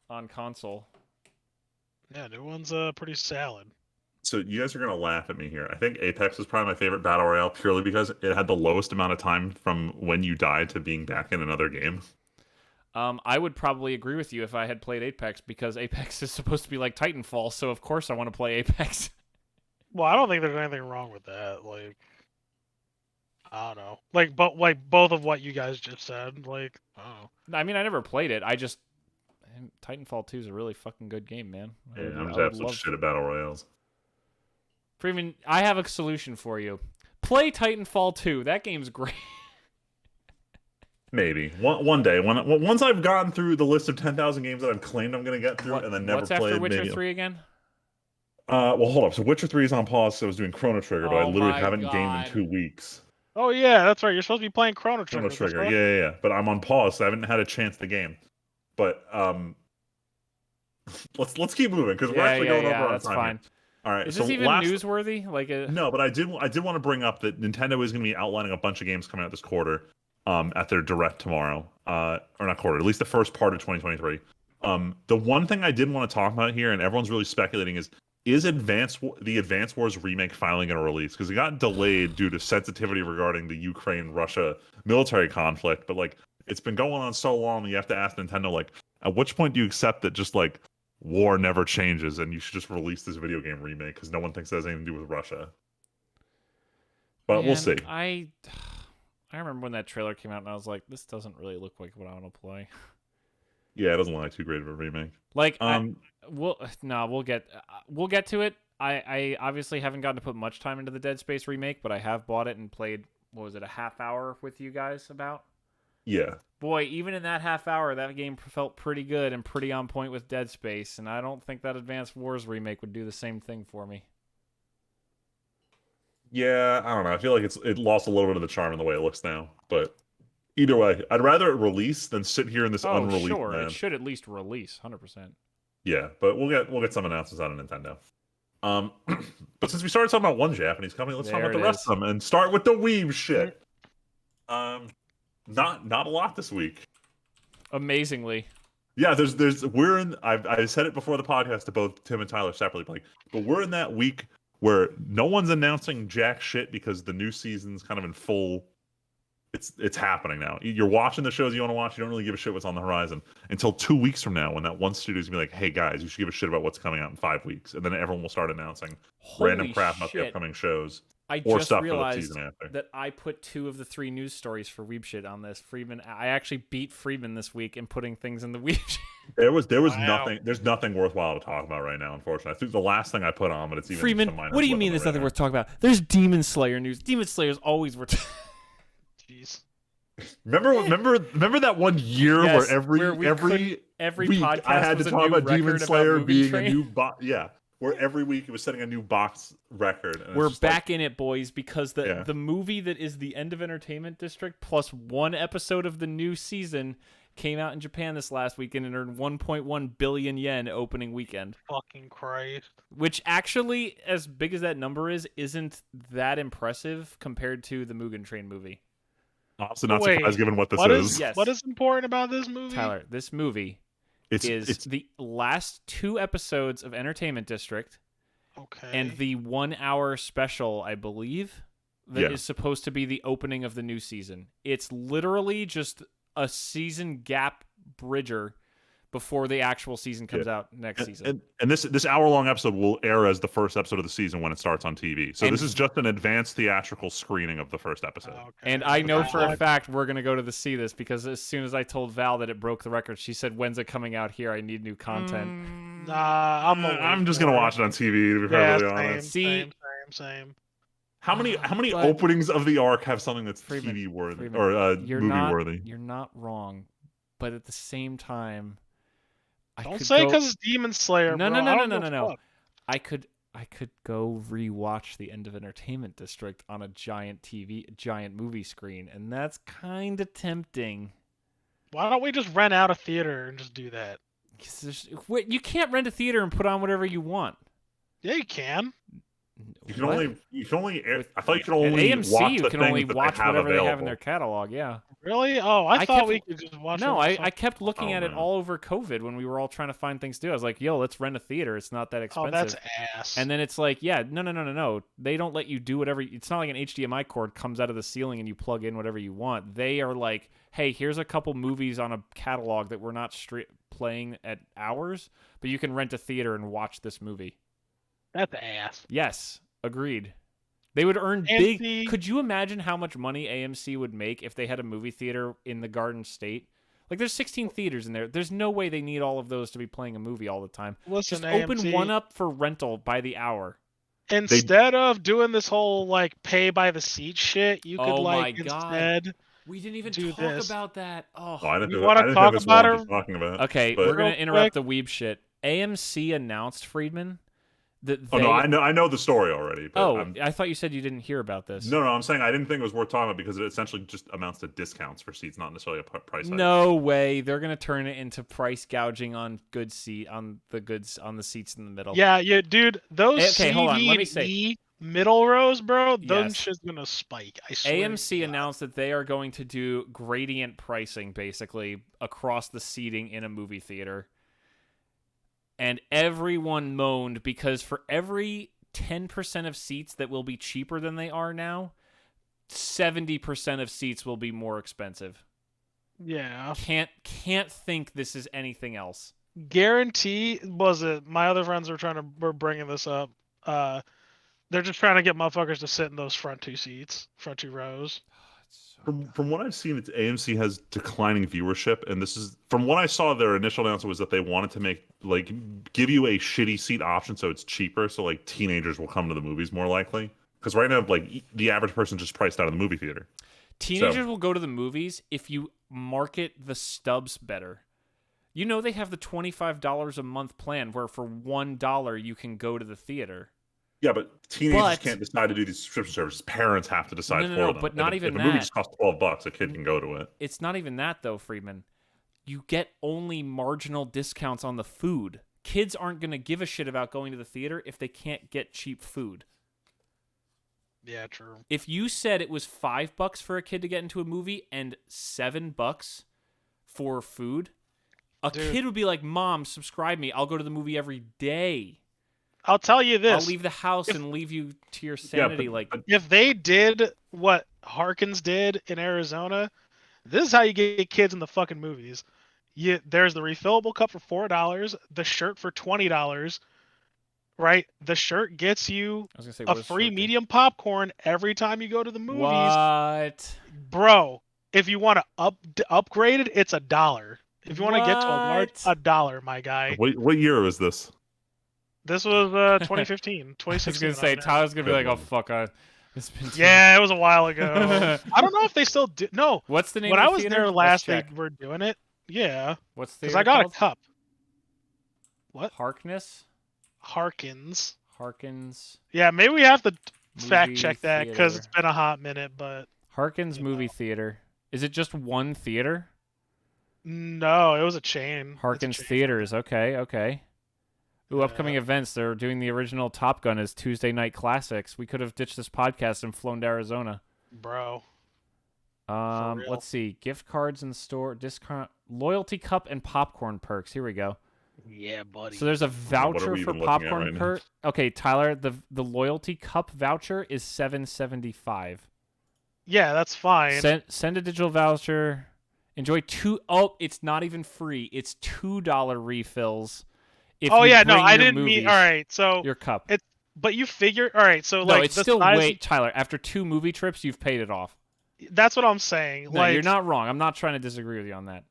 on console. Yeah, new one's pretty salad. So you guys are gonna laugh at me here. I think Apex was probably my favorite battle royale purely because it had the lowest amount of time from when you died to being back in another game. I would probably agree with you if I had played Apex because Apex is supposed to be like Titanfall, so of course I want to play Apex. Well, I don't think there's anything wrong with that. Like, I don't know. Like, but like both of what you guys just said. Like, oh, I mean, I never played it. Titanfall 2 is a really fucking good game, man. Yeah, I'm just absolute shit at battle royales. Freeman, I have a solution for you. Play Titanfall 2. That game's great. Maybe one day once I've gotten through the list of 10,000 games that I've claimed I'm going to get through and then never what's played. After Witcher 3 again? Well, hold up. So Witcher 3 is on pause. So I was doing Chrono Trigger, but I literally haven't gamed in 2 weeks. Oh yeah, that's right. You're supposed to be playing Chrono Trigger. Chrono Trigger, yeah. But I'm on pause, so I haven't had a chance to game. But let's keep moving because we're actually going over on that's time. Fine. Here. All right. Is this even newsworthy? No, but I did want to bring up that Nintendo is going to be outlining a bunch of games coming out this quarter. At their direct tomorrow, or not quarter, at least the first part of 2023. The one thing I did want to talk about here, and everyone's really speculating, is the Advance Wars remake finally going to release? Because it got delayed due to sensitivity regarding the Ukraine-Russia military conflict. But like, it's been going on so long, you have to ask Nintendo, like, at which point do you accept that just like war never changes and you should just release this video game remake because no one thinks it has anything to do with Russia? But we'll see. I remember when that trailer came out and I was like, this doesn't really look like what I want to play. Yeah, it doesn't look like too great of a remake. Like, we'll get to it. I obviously haven't gotten to put much time into the Dead Space remake, but I have bought it and played, what was it, a half hour with you guys about? Yeah. Boy, even in that half hour, that game felt pretty good and pretty on point with Dead Space, and I don't think that Advanced Wars remake would do the same thing for me. Yeah, I don't know. I feel like it lost a little bit of the charm in the way it looks now. But either way, I'd rather it release than sit here in this unreleased. Sure, land. It should at least release, 100%. Yeah, but we'll get some announcements out of Nintendo. But since we started talking about one Japanese company, let's talk about the rest of them and start with the Weeb shit. Not a lot this week. Amazingly. Yeah, I said it before the podcast to both Tim and Tyler separately, but we're in that week where no one's announcing jack shit because the new season's kind of in full. It's happening now. You're watching the shows you want to watch. You don't really give a shit what's on the horizon until 2 weeks from now when that one studio's gonna be like, hey guys, you should give a shit about what's coming out in 5 weeks. And then everyone will start announcing random crap about the upcoming shows. I or just stuff realized for the season after. that I put 2 of the 3 news stories for Weeb shit on this. Freeman, I actually beat Freeman this week in putting things in the Weeb shit. There was nothing. There's nothing worthwhile to talk about right now. Unfortunately, I think the last thing I put on, but it's even Freeman. What do you mean there's nothing worth talking about? There's Demon Slayer news. Demon Slayer's always worth. Jeez. Remember that one year where every week podcast I had to talk about Demon Slayer being a new box. Yeah, where every week it was setting a new box record. And we're back in it, boys, because the movie that is the End of Entertainment District plus 1 episode of the new season came out in Japan this last weekend and earned 1.1 billion yen opening weekend. Fucking Christ. Which actually, as big as that number is, isn't that impressive compared to the Mugen Train movie. Also not surprised given what this is. Yes. What is important about this movie? Tyler, this movie is the last 2 episodes of Entertainment District. Okay. And the 1 hour special, I believe, that is supposed to be the opening of the new season. It's literally just a season gap bridger before the actual season comes out next season. And this hour-long episode will air as the first episode of the season when it starts on TV. So this is just an advanced theatrical screening of the first episode. Okay. And I know for a fact we're going to go to see this because as soon as I told Val that it broke the record, she said, "When's it coming out here? I need new content." Nah, I'm just going to watch it on TV, to be perfectly honest. Same. How many openings of the arc have something that's TV worthy or movie worthy? You're not wrong, but at the same time, don't say because it's Demon Slayer. No. I could go rewatch the End of Entertainment District on a giant movie screen, and that's kind of tempting. Why don't we just rent out a theater and just do that? You can't rent a theater and put on whatever you want. Yeah, you can. You can only. I thought you could only AMC, watch you the can things only that watch they have whatever available. they have in their catalog. Yeah. Really? Oh, I thought we could just watch. No, I kept looking at it all over COVID when we were all trying to find things to do. I was like, "Yo, let's rent a theater. It's not that expensive." Oh, that's ass. And then it's like, yeah, no. They don't let you do whatever. It's not like an HDMI cord comes out of the ceiling and you plug in whatever you want. They are like, "Hey, here's a couple movies on a catalog that we're not playing at ours, but you can rent a theater and watch this movie." That's ass. Yes, agreed. They would earn big. Could you imagine how much money AMC would make if they had a movie theater in the Garden State? Like, there's 16 theaters in there. There's no way they need all of those to be playing a movie all the time. Listen, just open one up for rental by the hour. Instead of doing this whole like pay by the seat shit, you could instead. We didn't even talk about that. I didn't you want to talk about it? Talking about. Okay, we're gonna interrupt the Weeb shit. AMC announced, Friedman, that they... I know the story already. But I thought you said you didn't hear about this. No, I'm saying I didn't think it was worth talking about because it essentially just amounts to discounts for seats, not necessarily a price hike. No way, they're gonna turn it into price gouging on the seats in the middle. Yeah, dude, those hold on. Let me say. Middle rows, bro, those shit's gonna spike. I swear. AMC announced that they are going to do gradient pricing, basically, across the seating in a movie theater. And everyone moaned because for every 10% of seats that will be cheaper than they are now, 70% of seats will be more expensive. Yeah. Can't think this is anything else. Guarantee my other friends were bringing this up. They're just trying to get motherfuckers to sit in those front two rows. From what I've seen, it's AMC has declining viewership, and this is from what I saw. Their initial announcement was that they wanted to give you a shitty seat option, so it's cheaper. So like teenagers will come to the movies more likely, because right now like the average person just priced out of the movie theater. Teenagers will go to the movies if you market the stubs better. You know they have the $25 a month plan where for $1 you can go to the theater. Yeah, but teenagers can't decide to do these subscription services. Parents have to decide for them. But not even that. If a movie just costs $12, a kid can go to it. It's not even that, though, Friedman. You get only marginal discounts on the food. Kids aren't going to give a shit about going to the theater if they can't get cheap food. Yeah, true. If you said it was $5 for a kid to get into a movie and $7 for food, kid would be like, "Mom, subscribe me. I'll go to the movie every day." I'll tell you this. I'll leave the house and leave you to your sanity. If they did what Harkins did in Arizona, this is how you get kids in the fucking movies. There's the refillable cup for $4, the shirt for $20, right? The shirt gets you a free medium popcorn every time you go to the movies. What? Bro, if you want to upgrade it, it's $1. If you want to get to a large, $1, my guy. What year was this? This was 2015, 2016. I was going to say, Tyler's going to be like, "Oh, fuck. It's been it was a while ago. I don't know if they still do. No. What's the name when of the I was theater? there last, they were doing it. Yeah. What's the Because I got a cup. What? Harkins? Harkins. Harkins. Yeah, maybe we have to fact check that because it's been a hot minute, but... Harkins Movie Theater. Is it just one theater? No, it was a chain. Harkins Theaters. Okay. Ooh, upcoming events. They're doing the original Top Gun as Tuesday Night Classics. We could have ditched this podcast and flown to Arizona. Bro. Let's see. Gift cards in store. Discount. Loyalty cup and popcorn perks. Here we go. Yeah, buddy. So there's a voucher for popcorn perk. Okay, Tyler, the loyalty cup voucher is $7.75. Yeah, that's fine. Send a digital voucher Enjoy it's not even free. It's $2 refills. If Oh you yeah, no, bring I your didn't mean. movies, All right, so your cup. it's. But you figure. All right, so No, like it's the still size. Tyler. After 2 movie trips, you've paid it off. That's what I'm saying. No, you're Like, not wrong. I'm not trying to disagree with you on that.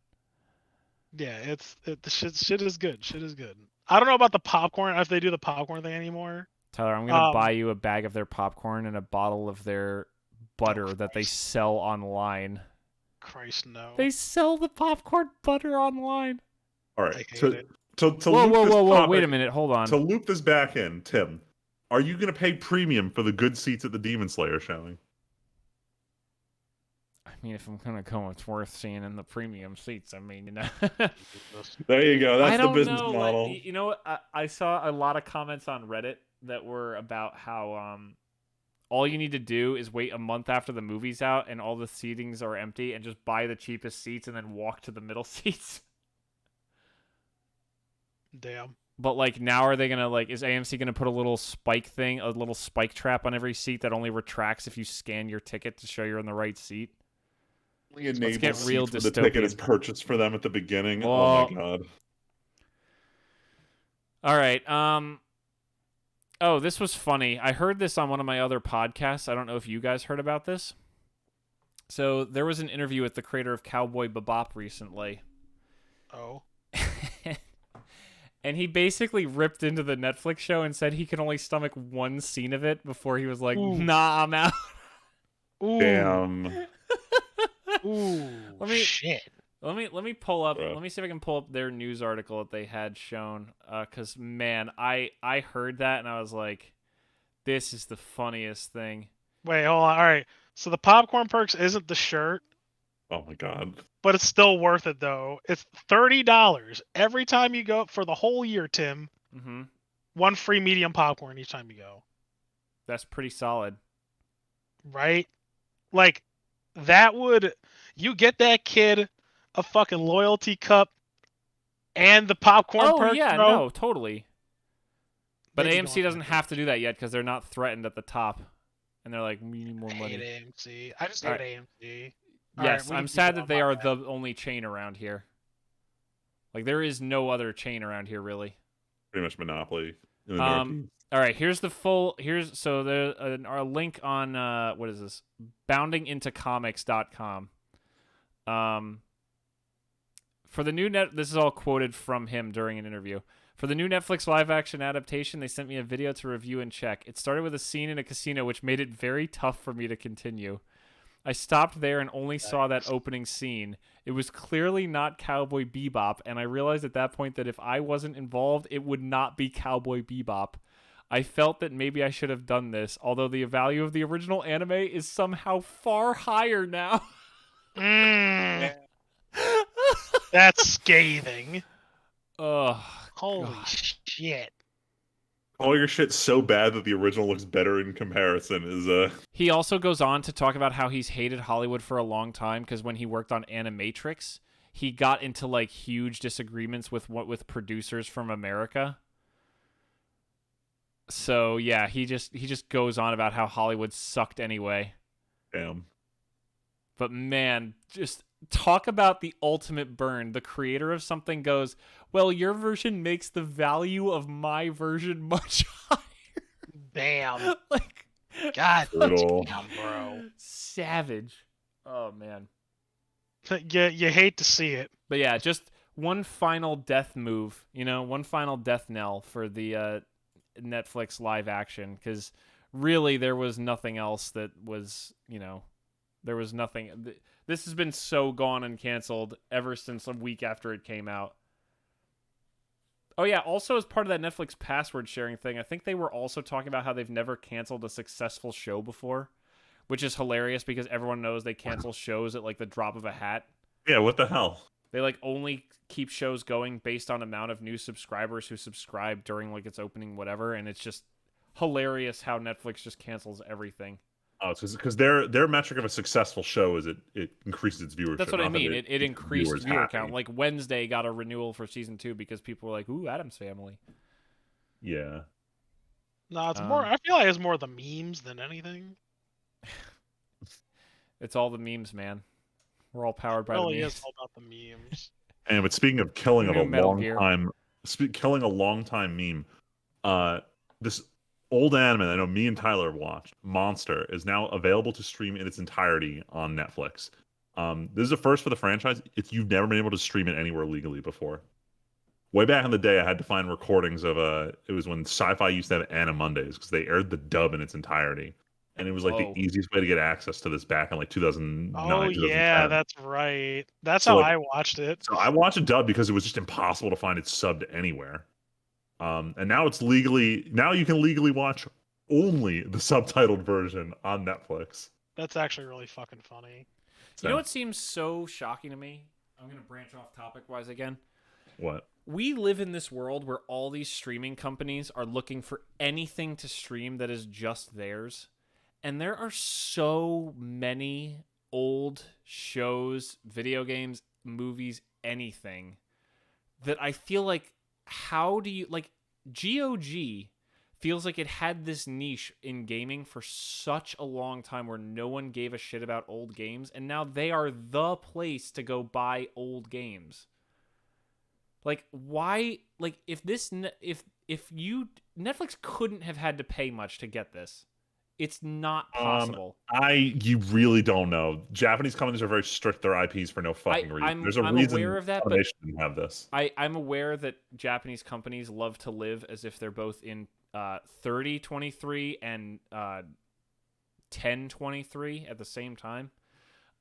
yeah, the shit is good. Shit is good. I don't know about the popcorn if they do the popcorn thing anymore. Tyler, I'm gonna buy you a bag of their popcorn and a bottle of their butter that they sell online. Christ, no. They sell the popcorn butter online. All right. I hate it. To whoa, loop this whoa! topic, Wait a minute. Hold on. To loop this back in, Tim, are you going to pay premium for the good seats at the Demon Slayer showing? I mean, if I'm gonna go, it's worth seeing in the premium seats. I mean, There you go. That's the business know, model. Like, you know what? I saw a lot of comments on Reddit that were about how all you need to do is wait a month after the movie's out and all the seatings are empty and just buy the cheapest seats and then walk to the middle seats. Damn. But like now are they gonna is AMC gonna put a little spike trap on every seat that only retracts if you scan your ticket to show you're in the right seat? Let's get real dystopian. The ticket is purchased for them at the beginning. Well, oh my god. All right. Oh, this was funny. I heard this on one of my other podcasts. I don't know if you guys heard about this. So there was an interview with the creator of Cowboy Bebop recently. Oh. And he basically ripped into the Netflix show and said he could only stomach one scene of it before he was like, nah, I'm out. Ooh. Damn. Ooh. Shit. Let me pull up. Let me see if I can pull up their news article that they had shown. Cause man, I heard that and I was like, this is the funniest thing. Wait, hold on. All right. So the popcorn perks isn't the shirt. Oh my god. But it's still worth it though. It's $30 every time you go for the whole year, Tim. Mm-hmm. One free medium popcorn each time you go. That's pretty solid. Right? Like you get that kid a fucking loyalty cup and the popcorn perks. Oh yeah, bro. no, totally. But AMC doesn't have to do that yet because they're not threatened at the top, and they're like, we need more money. I hate AMC. I just hate AMC. Yes, I'm sad that they are the only chain around here. Like there is no other chain around here really. Pretty much monopoly. In the Northeast. All right, here's the full. So there's a link on what is this? Boundingintocomics.com. For the new this is all quoted from him during an interview. For the new Netflix live-action adaptation, they sent me a video to review and check. It started with a scene in a casino, which made it very tough for me to continue. I stopped there and only saw that opening scene. It was clearly not Cowboy Bebop, and I realized at that point that if I wasn't involved, it would not be Cowboy Bebop. I felt that maybe I should have done this, although the value of the original anime is somehow far higher now. That's scathing. Ugh. Holy shit. All your shit so bad that the original looks better in comparison is He also goes on to talk about how he's hated Hollywood for a long time because when he worked on Animatrix, he got into like huge disagreements with producers from America. So yeah, he just goes on about how Hollywood sucked anyway. Damn. But man, just talk about the ultimate burn. The creator of something goes, well, your version makes the value of my version much higher. Damn. Like, God brutal. Damn, bro. Savage. Oh, man. You hate to see it. But yeah, just one final death move, one final death knell for the Netflix live action, because really there was nothing else that was, there was nothing. This has been so gone and canceled ever since a week after it came out. Oh yeah, also as part of that Netflix password sharing thing, I think they were also talking about how they've never canceled a successful show before, which is hilarious because everyone knows they cancel shows at like the drop of a hat. Yeah, what the hell? They like only keep shows going based on amount of new subscribers who subscribe during like its opening whatever, and it's just hilarious how Netflix just cancels everything. Oh, it's because their metric of a successful show is it increases its viewership. That's what I mean. It increased viewer count. Like Wednesday got a renewal for season 2 because people were like, "Ooh, Addams Family." Yeah. No, it's more. I feel like it's more the memes than anything. It's all the memes, man. We're all powered by the Really memes. is all about the memes. And but speaking of killing New a Metal long Gear. time, killing a long time meme, this old anime I know me and Tyler have watched, Monster, is now available to stream in its entirety on Netflix. This is a first for the franchise. If you've never been able to stream it anywhere legally before. Way back in the day, I had to find recordings of it was when Sci-Fi used to have Anna Mondays because they aired the dub in its entirety, and it was like the Whoa. easiest way to get access to this back in like 2009, Oh yeah, 2010. that's right. That's So how like, I watched it. so I watched a dub because it was just impossible to find it subbed anywhere. And now it's legally now you can legally watch only the subtitled version on Netflix. That's actually really fucking funny. You know what seems so shocking to me? I'm gonna branch off topic wise again. What? We live in this world where all these streaming companies are looking for anything to stream that is just theirs. And there are so many old shows, video games, movies, anything that I feel like, how do you, like, GOG feels like it had this niche in gaming for such a long time where no one gave a shit about old games, and now they are the place to go buy old games. Like, why? Like, if you Netflix couldn't have had to pay much to get this. It's not possible. You really don't know. Japanese companies are very strict their IPs for no fucking reason. There's a I'm reason aware of that, but Funimation didn't have this. I'm aware that Japanese companies love to live as if they're both in 3023 and 1023 at the same time.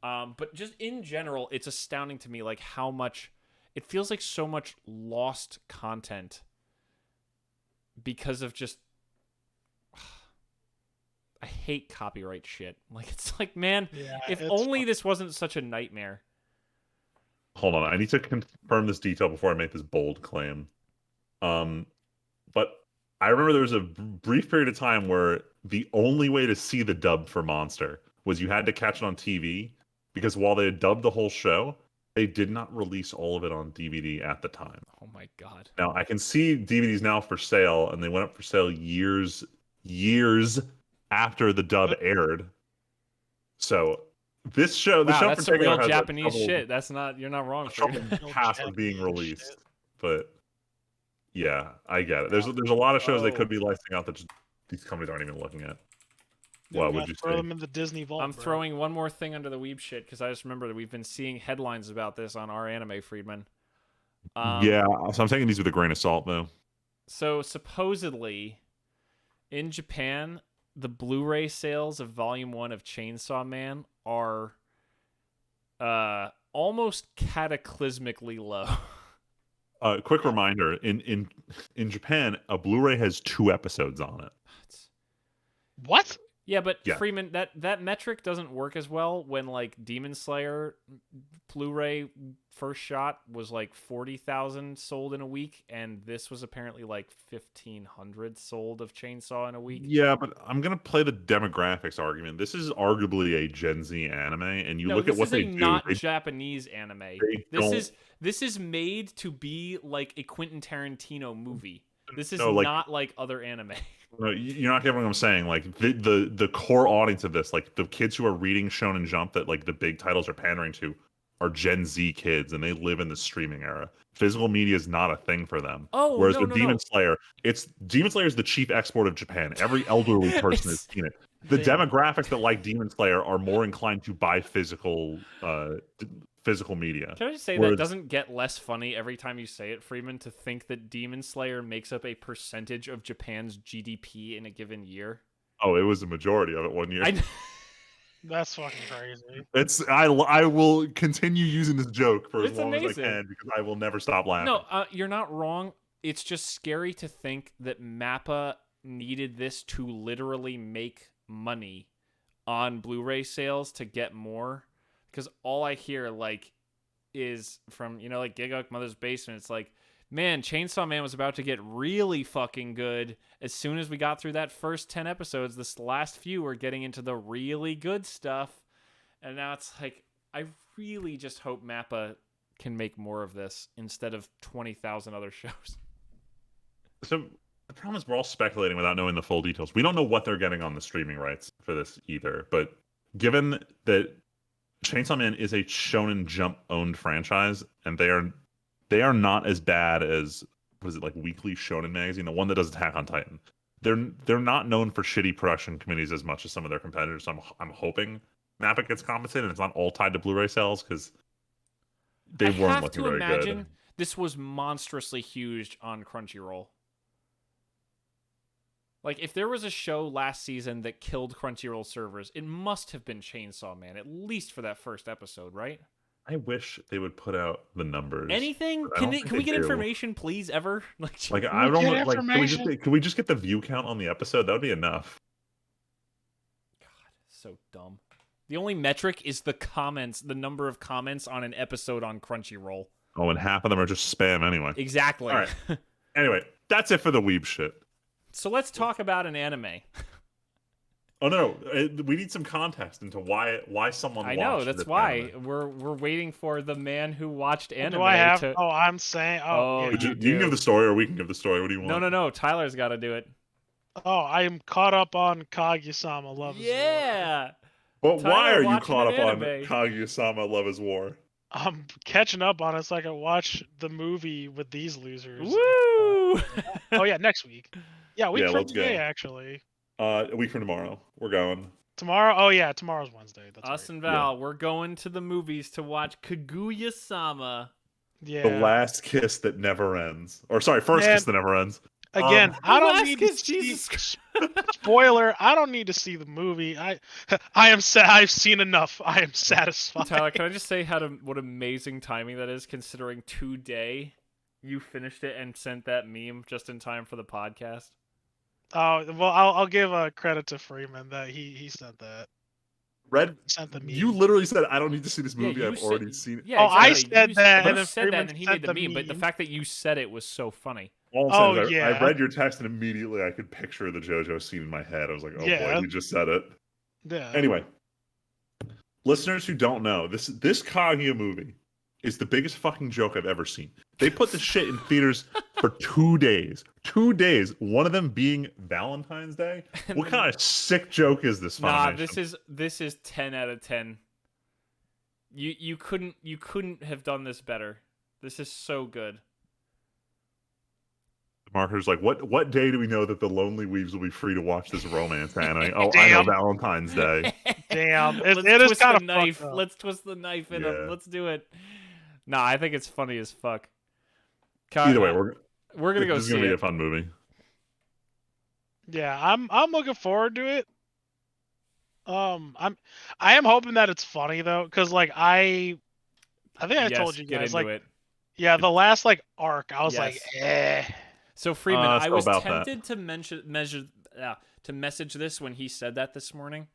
But just in general, it's astounding to me, like, how much it feels like so much lost content because of just I hate copyright shit. Like, it's like, man, Yeah, if only this wasn't such a nightmare. Hold on, I need to confirm this detail before I make this bold claim. But I remember there was a brief period of time where the only way to see the dub for Monster was you had to catch it on TV because while they had dubbed the whole show, they did not release all of it on DVD at the time. Oh my god. Now I can see DVDs now for sale, and they went up for sale years after the dub aired. So this show, the wow, show that's in some particular real has Japanese shit. That's not, you're not wrong. past of being released, but yeah, I get it. There's a lot of shows they could be licensing out that just, these companies aren't even looking at. What would you throw say? them in the Disney vault. I'm throwing one more thing under the Weeb shit because I just remember that we've been seeing headlines about this on our anime, Friedman. Yeah, so I'm taking these with a grain of salt, though. So supposedly, in Japan, the Blu-ray sales of Volume 1 of Chainsaw Man are almost cataclysmically low. Quick reminder: in Japan, a Blu-ray has 2 episodes on it. What? Yeah, but yeah. Freeman, that metric doesn't work as well when, like, Demon Slayer Blu-ray first shot was like 40,000 sold in a week, and this was apparently like 1,500 sold of Chainsaw in a week. Yeah, but I'm gonna play the demographics argument. This is arguably a Gen Z anime, and you look at what they do. Not Japanese anime. This is made to be like a Quentin Tarantino movie. This is not like other anime. No, you're not getting what I'm saying. Like the core audience of this, like the kids who are reading Shonen Jump that like the big titles are pandering to, are Gen Z kids, and they live in the streaming era. Physical media is not a thing for them. Oh, whereas with Demon Slayer, Demon Slayer is the chief export of Japan. Every elderly person has seen it. The demographics that like Demon Slayer are more inclined to buy physical media. Can I just say that doesn't get less funny every time you say it, Freeman, to think that Demon Slayer makes up a percentage of Japan's GDP in a given year? Oh, it was a majority of it one year. That's fucking crazy. I will continue using this joke for as long as I can because I will never stop laughing. No, you're not wrong. It's just scary to think that MAPPA needed this to literally make money on Blu-ray sales to get more. Because all I hear, like, is from, like, Gigok Mother's Basement. It's like, man, Chainsaw Man was about to get really fucking good as soon as we got through that first 10 episodes. This last few were getting into the really good stuff. And now it's like, I really just hope MAPPA can make more of this instead of 20,000 other shows. So the problem is we're all speculating without knowing the full details. We don't know what they're getting on the streaming rights for this either. But given that Chainsaw Man is a Shonen Jump owned franchise, and they are not as bad as, what is it, like Weekly Shonen Magazine, the one that does Attack on Titan. They're not known for shitty production committees as much as some of their competitors. So I'm hoping Mappa gets compensated, and it's not all tied to Blu-ray sales, because they weren't looking very good. This was monstrously huge on Crunchyroll. Like, if there was a show last season that killed Crunchyroll servers, it must have been Chainsaw Man, at least for that first episode, right? I wish they would put out the numbers. Anything? Can we get information, please? Ever? Like I don't like. Can we just get the view count on the episode? That would be enough. God, so dumb. The only metric is the comments, the number of comments on an episode on Crunchyroll. Oh, and half of them are just spam anyway. Exactly. All right. Anyway, that's it for the Weeb shit. So let's talk about an anime. Oh no, we need some context into why someone. I know that's why anime. We're waiting for the man who watched anime. Do I have? Oh, I'm saying. Oh, yeah. You can give the story, or we can give the story. What do you want? No. Tyler's got to do it. Oh, I am caught up on Kaguya-sama Love is War. Yeah. But why are you caught up on Kaguya-sama Love is War? I'm catching up on it so I can watch the movie with these losers. Woo! Oh yeah, next week. Yeah, week from today actually. A week from tomorrow. We're going. Tomorrow? Oh yeah, tomorrow's Wednesday. That's Us right. And Val, we're going to the movies to watch Kaguya-sama. Yeah. The last kiss that never ends. Or sorry, first kiss that never ends. Again, I don't need to see spoiler. I don't need to see the movie. I've seen enough. I am satisfied. Tyler, can I just say what amazing timing that is, considering today you finished it and sent that meme just in time for the podcast? Oh well, I'll give credit to Freeman that he sent that. Red sent the meme. You literally said, "I don't need to see this movie. I've already seen it." Yeah, exactly. I said that, and then said that, and he made the meme. But the fact that you said it was so funny. All I'm saying is I read your text, and immediately I could picture the JoJo scene in my head. I was like, "Oh boy, you just said it." Yeah. Anyway, listeners who don't know, this Kaguya movie is the biggest fucking joke I've ever seen. They put this shit in theaters for 2 days. 2 days. One of them being Valentine's Day. What kind of sick joke is this? Nah, this is 10 out of 10. You couldn't have done this better. This is so good. Marker's like, what day do we know that the lonely weaves will be free to watch this romance anime? Oh, I know, Valentine's Day. Damn, it is kind of knife. Let's twist the knife in him. Let's do it. Nah, I think it's funny as fuck. Either way, we're gonna go see it. This is gonna be a fun movie. Yeah, I'm looking forward to it. I am hoping that it's funny though, because like I think I told you guys like yeah, the last like arc, I was like, eh. So Freeman, I was tempted to message this when he said that this morning.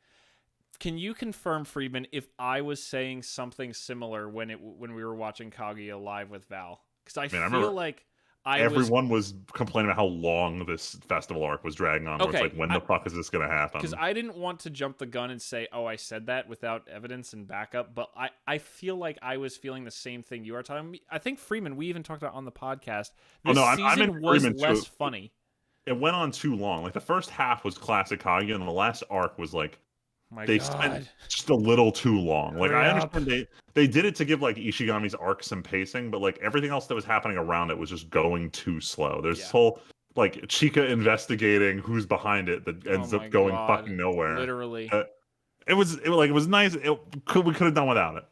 Can you confirm, Freeman, if I was saying something similar when we were watching Kaguya live with Val? Because I feel like everyone was complaining about how long this festival arc was dragging on. Okay, it's like, when the fuck is this going to happen? Because I didn't want to jump the gun and say, oh, I said that without evidence and backup. But I feel like I was feeling the same thing you are talking. I think, Freeman, we even talked about on the podcast. This season was less funny. It went on too long. Like, the first half was classic Kaguya, and the last arc was like, spent just a little too long. Like, I understand they did it to give like Ishigami's arc some pacing, but like everything else that was happening around it was just going too slow. There's this whole like Chika investigating who's behind it that ends up going fucking nowhere. Literally, it was nice. We could have done without it.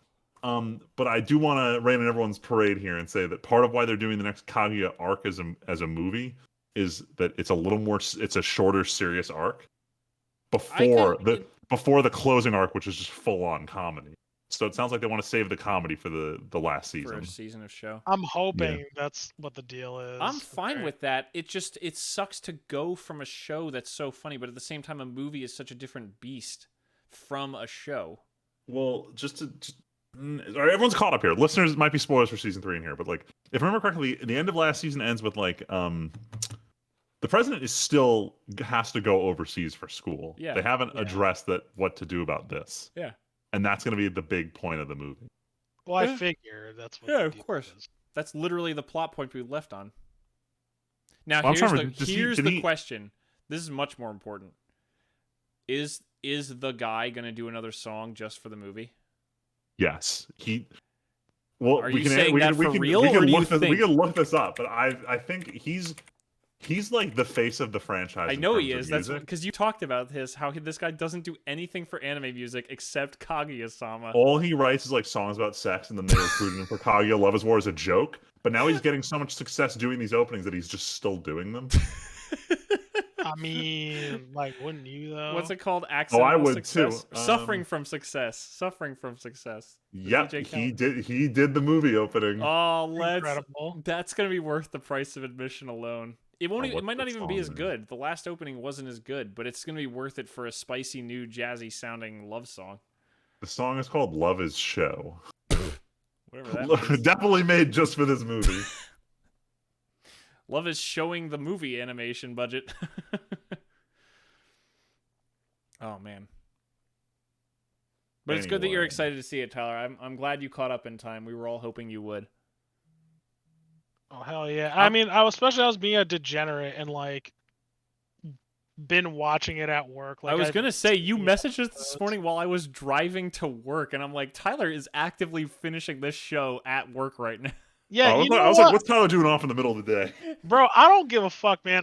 But I do want to rain on everyone's parade here and say that part of why they're doing the next Kaguya arc as a movie is that it's a shorter, serious arc before the closing arc, which is just full on comedy. So it sounds like they want to save the comedy for the last season. For a season of show. I'm hoping that's what the deal is. I'm fine with that. It sucks to go from a show that's so funny, but at the same time, a movie is such a different beast from a show. Well, everyone's caught up here. Listeners, might be spoilers for season 3 in here, but like, if I remember correctly, the end of last season ends with like, the president still has to go overseas for school. Yeah, they haven't addressed what to do about this. Yeah. And that's going to be the big point of the movie. Well, I figure that's what. Yeah, of course. Is. That's literally the plot point we left on. Now, here's the question. This is much more important. Is the guy going to do another song just for the movie? Yes, he. Well, Are you saying that for real, or do you think? We can look this up, but I think he's like the face of the franchise. I in know terms he of is. That's music. because you talked about this. How this guy doesn't do anything for anime music except Kaguya-sama. All he writes is like songs about sex, and then they recruited him for Kaguya Love is War as a joke. But now he's getting so much success doing these openings that he's just still doing them. I mean, like, wouldn't you though? What's it called? Oh, I Accidental would success? too. Suffering from success. Suffering from success. Yep, he did. He did the movie opening. Oh, Incredible. That's gonna be worth the price of admission alone. It won't. It might not even be as good. The last opening wasn't as good, but it's gonna be worth it for a spicy, new, jazzy sounding love song. The song is called "Love Is Show." Whatever that means. Definitely made just for this movie. Love is showing the movie animation budget. Oh man. But it's good that you're excited to see it, Tyler. I'm glad you caught up in time. We were all hoping you would. Oh hell yeah! I mean, I was being a degenerate and like been watching it at work. Like, I was gonna say you messaged us this morning while I was driving to work, and I'm like, Tyler is actively finishing this show at work right now. Yeah, I was like, what's Tyler doing off in the middle of the day? Bro, I don't give a fuck, man.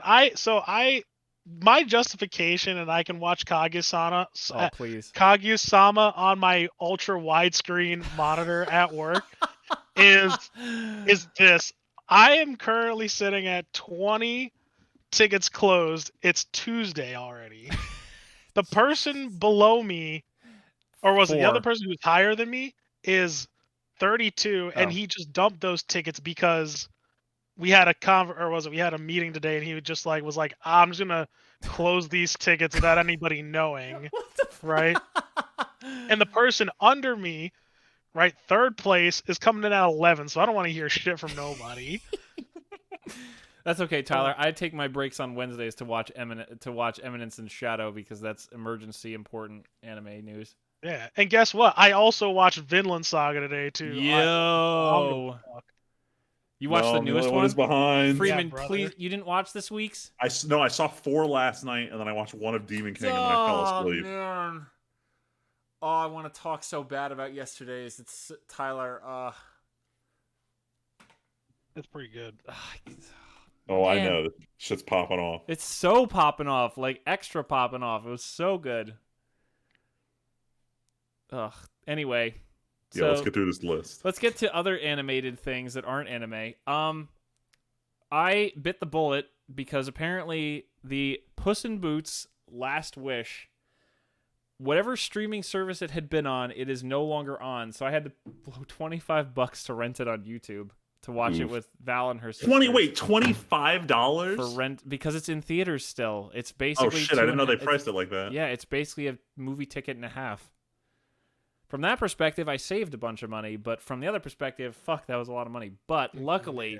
My justification, and I can watch Kaguya-sama. Oh please, Kaguya-sama on my ultra widescreen monitor at work is this. I am currently sitting at 20 tickets closed. It's Tuesday already. The person below me, or was it the other person who's higher than me, is 32, and he just dumped those tickets because we had we had a meeting today, and he just was like, I'm just gonna close these tickets without anybody knowing, right? And the person under me, right, third place, is coming in at 11, so I don't want to hear shit from nobody. That's okay, Tyler. I take my breaks on Wednesdays to watch Eminence and Shadow because that's emergency important anime news. Yeah, and guess what? I also watched Vinland Saga today too. Yo, you watched the newest one? Is behind. Freeman, yeah, please. You didn't watch this week's? I saw 4 last night, and then I watched one of Demon King, and then I fell asleep. Man. Oh, I want to talk so bad about yesterday's. It's Tyler. It's pretty good. Oh, man. I know. This shit's popping off. It's so popping off, like extra popping off. It was so good. Ugh. Anyway. Yeah, let's get through this list. Let's get to other animated things that aren't anime. I bit the bullet because apparently the Puss in Boots Last Wish, whatever streaming service it had been on, it is no longer on. So I had to blow $25 to rent it on YouTube to watch it with Val and her sister. $25 for rent because it's in theaters still. It's basically. Oh shit! I didn't know they priced it like that. Yeah, it's basically a movie ticket and a half. From that perspective, I saved a bunch of money, but from the other perspective, fuck, that was a lot of money. But luckily,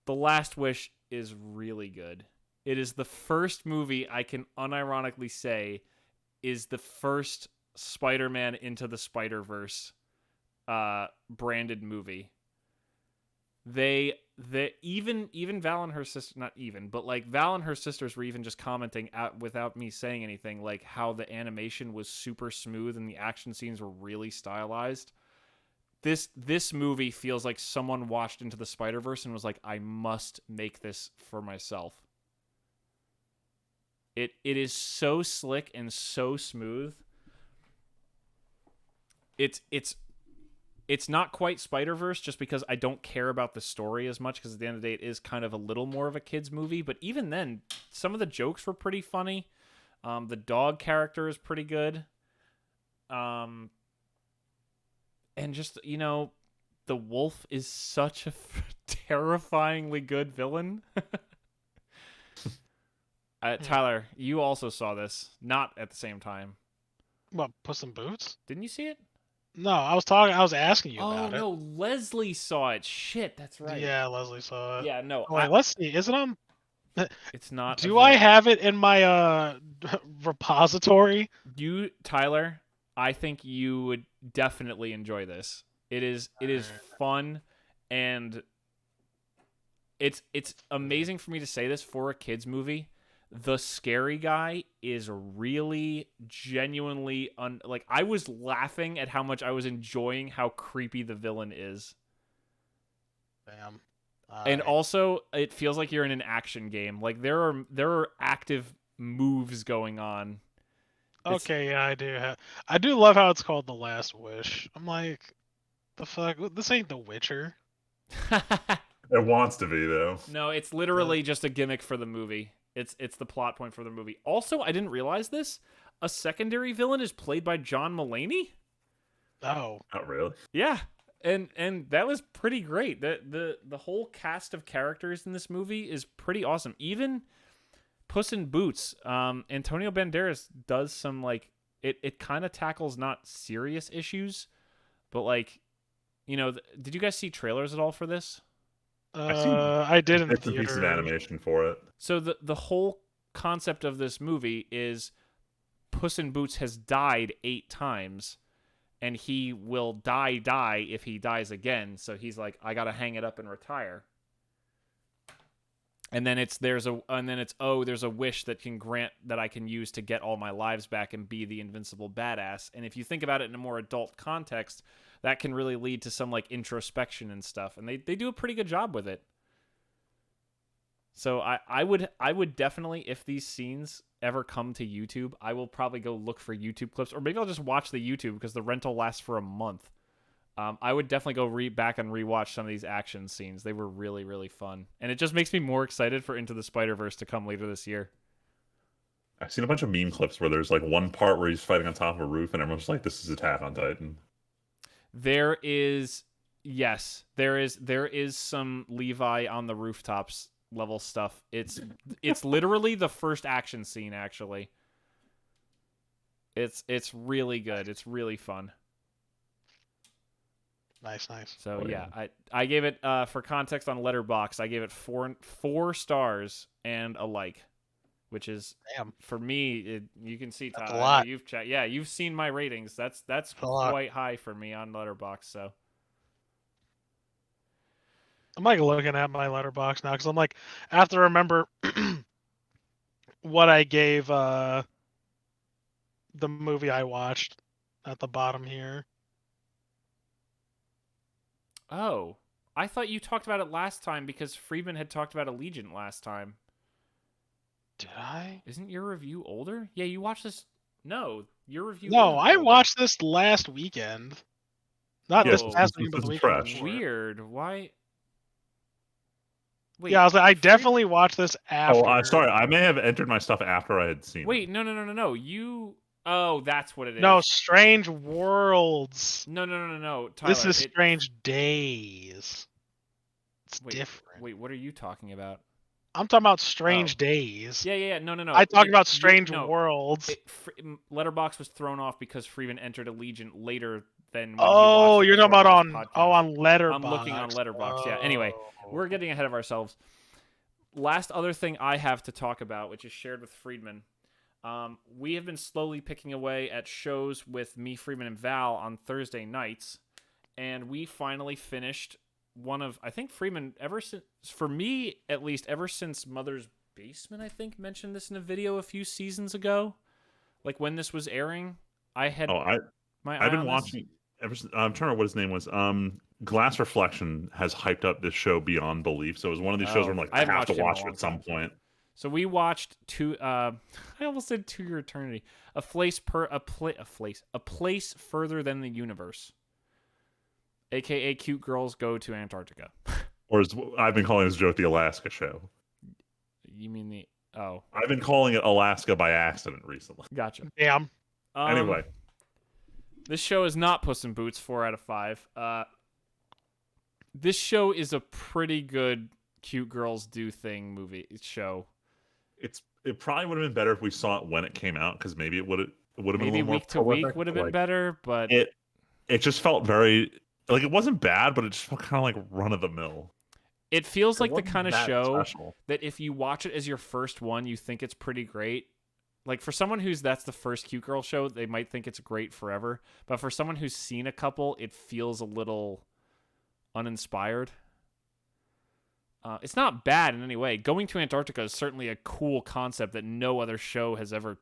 The Last Wish is really good. It is the first movie I can unironically say is the first Spider-Man Into the Spider-Verse branded movie. They even Val and her sister, not even, but like Val and her sisters were even just commenting out without me saying anything, like how the animation was super smooth and the action scenes were really stylized. This movie feels like someone watched Into the Spider-Verse and was like, I must make this for myself. It is so slick and so smooth. It's not quite Spider-Verse just because I don't care about the story as much because at the end of the day it is kind of a little more of a kid's movie. But even then, some of the jokes were pretty funny. The dog character is pretty good. And just, the wolf is such a terrifyingly good villain. Tyler, you also saw this, not at the same time. What, Puss in Boots? Didn't you see it? No, I was asking you about it. Oh, no, Leslie saw it. Shit, that's right. Yeah, Leslie saw it. Yeah, no. Wait, let's see. Is it on? It's not. Do I have it in my repository? Tyler, I think you would definitely enjoy this. It is fun, and it's amazing for me to say this for a kids movie. the scary guy is really genuinely like I was laughing at how much I was enjoying how creepy the villain is. Damn. And also it feels like you're in an action game. Like there are active moves going on. Okay, yeah, I do love how it's called The Last Wish. I'm like, the fuck? This ain't The Witcher. It wants to be though. No, it's literally just a gimmick for the movie. It's the plot point for the movie. Also, I didn't realize this. A secondary villain is played by John Mulaney. Oh. Not really. Yeah. And that was pretty great. The whole cast of characters in this movie is pretty awesome. Even Puss in Boots, Antonio Banderas does some like it kind of tackles not serious issues, but like, you know, did you guys see trailers at all for this? I did in Bits and pieces of theaters. animation for it. So the whole concept of this movie is Puss in Boots has died 8 times, and he will die if he dies again. So he's like, I gotta hang it up and retire. And then there's a wish that can grant that I can use to get all my lives back and be the invincible badass. And if you think about it in a more adult context, that can really lead to some like introspection and stuff. And they do a pretty good job with it. So I would definitely, if these scenes ever come to YouTube, I will probably go look for YouTube clips, or maybe I'll just watch the YouTube because the rental lasts for a month. I would definitely go back and rewatch some of these action scenes. They were really, really fun. And it just makes me more excited for Into the Spider-Verse to come later this year. I've seen a bunch of meme clips where there's like one part where he's fighting on top of a roof and everyone's like, this is Attack on Titan. There is some Levi on the rooftops level stuff. It's literally the first action scene, actually. It's really good. It's really fun. Nice. So yeah, I gave it for context on Letterboxd, I gave it 4 stars and a like, which is for me. You can see, Todd. That's a lot. You've seen my ratings. That's quite high for me on Letterboxd. So I'm like looking at my letterbox now because I'm like, I have to remember what I gave the movie I watched at the bottom here. Oh, I thought you talked about it last time because Friedman had talked about Allegiant last time. Did I? Isn't your review older? Yeah, you watched this. No, your review. No, I watched this last weekend. Not this past weekend, but the weekend fresh. before. Weird. Why? Wait, yeah, I was like, I definitely watched this after. Oh, sorry. I may have entered my stuff after I had seen it. Wait, no. You. Oh, that's what it is. No, Strange Worlds. No. Tyler, this is Strange Days. It's different. Wait, what are you talking about? I'm talking about Strange Days. Yeah. No. I talked about Strange Worlds. Letterboxd was thrown off because Freeman entered Allegiant later than. Oh, you're talking about on Letterboxd. I'm looking on Letterboxd. Yeah. Anyway, we're getting ahead of ourselves. Last other thing I have to talk about, which is shared with Friedman. We have been slowly picking away at shows with me, Freeman, and Val on Thursday nights, and we finally finished one of, I think Freeman, for me at least, ever since Mother's Basement, I think, mentioned this in a video a few seasons ago, like when this was airing. I've been watching ever since. I'm trying to remember what his name was. Glass Reflection has hyped up this show beyond belief. So it was one of these shows where I'm like, I have to watch it at some point. So we watched I almost said To Your Eternity. A place further than the universe. AKA Cute Girls Go to Antarctica. Or as I've been calling this joke, the Alaska show. You mean the I've been calling it Alaska by accident recently. Gotcha. Damn. Anyway. This show is not Puss in Boots, 4 out of 5. This show is a pretty good cute girls do thing show. It probably would have been better if we saw it when it came out, because maybe it would have been a little more week to week would have been better, but it just felt very like it wasn't bad, but it just felt kind of like run of the mill. It feels like the kind of show that if you watch it as your first one, you think it's pretty great. Like for someone that's the first cute girl show, they might think it's great forever. But for someone who's seen a couple, it feels a little uninspired. It's not bad in any way. Going to Antarctica is certainly a cool concept that no other show has ever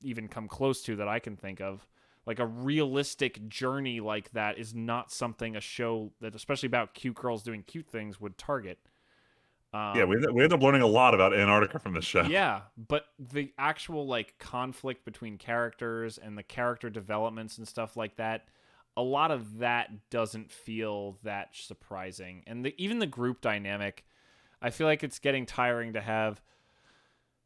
even come close to that I can think of. Like a realistic journey like that is not something a show that, especially about cute girls doing cute things, would target. Yeah, we end up learning a lot about Antarctica from this show. Yeah, but the actual like conflict between characters and the character developments and stuff like that, a lot of that doesn't feel that surprising. And even the group dynamic, I feel like it's getting tiring to have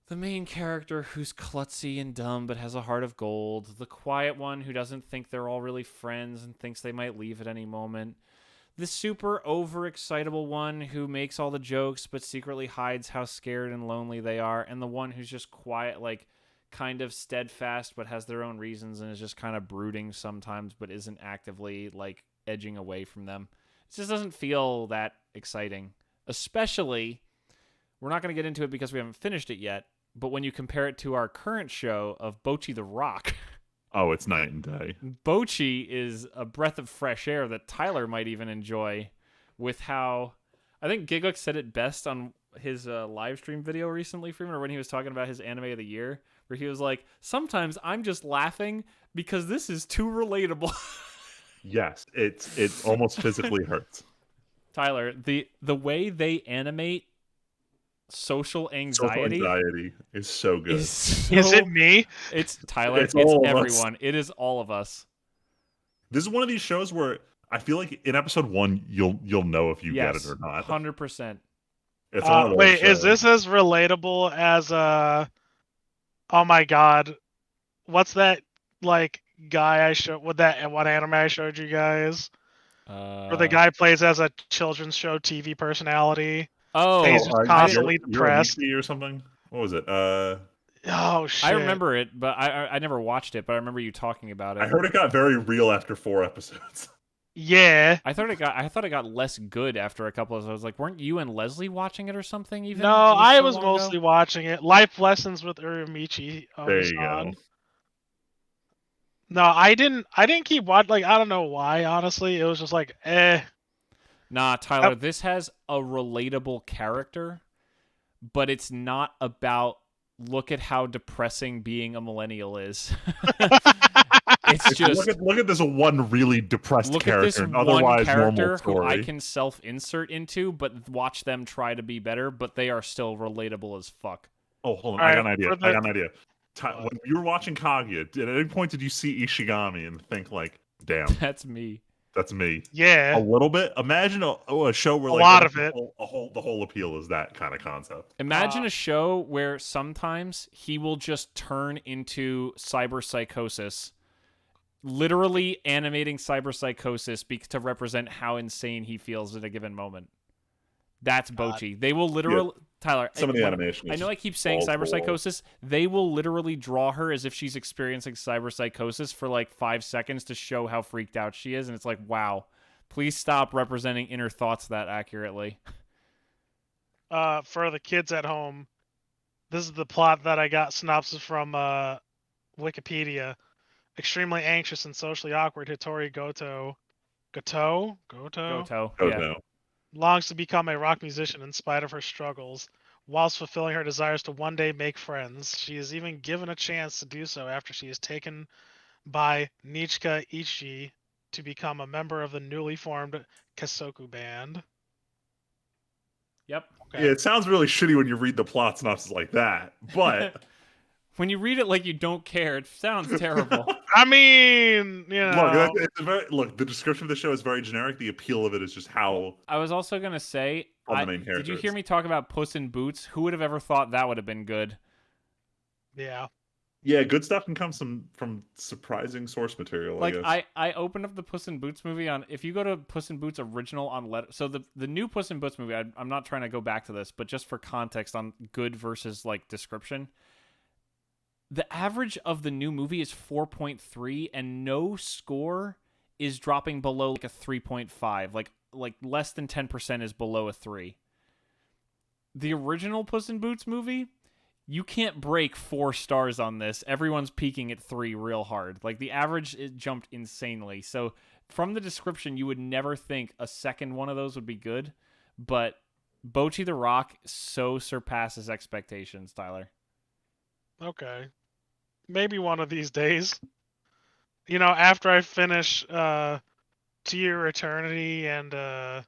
the main character who's klutzy and dumb but has a heart of gold, the quiet one who doesn't think they're all really friends and thinks they might leave at any moment, the super overexcitable one who makes all the jokes but secretly hides how scared and lonely they are, and the one who's just quiet, like kind of steadfast but has their own reasons and is just kind of brooding sometimes but isn't actively like edging away from them. It just doesn't feel that exciting. Especially, we're not going to get into it because we haven't finished it yet, but when you compare it to our current show of Bocchi the Rock, oh, it's night and day. Bocchi is a breath of fresh air that Tyler might even enjoy, with how I think Gigux said it best on his live stream video recently, Freeman, or when he was talking about his anime of the year, where he was like, sometimes I'm just laughing because this is too relatable. Yes, it almost physically hurts. Tyler, the way they animate social anxiety is so good. Is it me? It's Tyler. It's everyone. It is all of us. This is one of these shows where I feel like in episode 1 you'll know if you get it or not. 100%. It's one of those wait, shows. is this as relatable as oh my god, what's that like guy I showed? What anime I showed you guys? Where the guy plays as a children's show TV personality. Oh, he's just constantly depressed or something. What was it? Oh shit! I remember it, but I never watched it. But I remember you talking about it. I heard it got very real after 4 episodes. Yeah. I thought it got less good after a couple of. I was like, weren't you and Leslie watching it or something? Even no, I was mostly watching it. Life Lessons with Uramichi. There you go. No, I didn't keep watching. Like, I don't know why. Honestly, it was just like, eh. Nah, Tyler, this has a relatable character, but it's not about look at how depressing being a millennial is. It's just look at this one really depressed character. Look at this and one otherwise character who I can self-insert into, but watch them try to be better, but they are still relatable as fuck. Oh, hold on. I got an idea. When you were watching Kaguya, at any point did you see Ishigami and think like, damn, that's me. That's me. Yeah. A little bit. Imagine a show where a lot of it. The whole appeal is that kind of concept. Imagine a show where sometimes he will just turn into cyberpsychosis, literally animating cyberpsychosis to represent how insane he feels at a given moment. That's Bocchi. They will literally... Yeah. Tyler, some of the animation. I know I keep saying cyberpsychosis. They will literally draw her as if she's experiencing cyberpsychosis for like 5 seconds to show how freaked out she is, and it's like, wow, please stop representing inner thoughts that accurately. For the kids at home, this is the plot that I got synopsis from Wikipedia. Extremely anxious and socially awkward Hitori Goto. Yeah. Longs to become a rock musician in spite of her struggles, whilst fulfilling her desires to one day make friends. She is even given a chance to do so after she is taken by Nichika Ichi to become a member of the newly formed Kasoku band. Yep. Okay. Yeah, it sounds really shitty when you read the plot synopsis like that, but... When you read it like you don't care, it sounds terrible. I mean, you know. Look, the description of the show is very generic. The appeal of it is just how... I was also going to say, did you hear me talk about Puss in Boots? Who would have ever thought that would have been good? Yeah. Yeah, good stuff can come from surprising source material, like, I guess. I opened up the Puss in Boots movie on... If you go to Puss in Boots original on... So the new Puss in Boots movie, I'm not trying to go back to this, but just for context on good versus, like, description... The average of the new movie is 4.3, and no score is dropping below like a 3.5. Like less than 10% is below a 3. The original Puss in Boots movie, you can't break 4 stars on this. Everyone's peaking at 3 real hard. Like the average it jumped insanely. So from the description, you would never think a second one of those would be good, but Bocchi the Rock so surpasses expectations, Tyler. Okay. Maybe one of these days. After I finish To Your Eternity and oh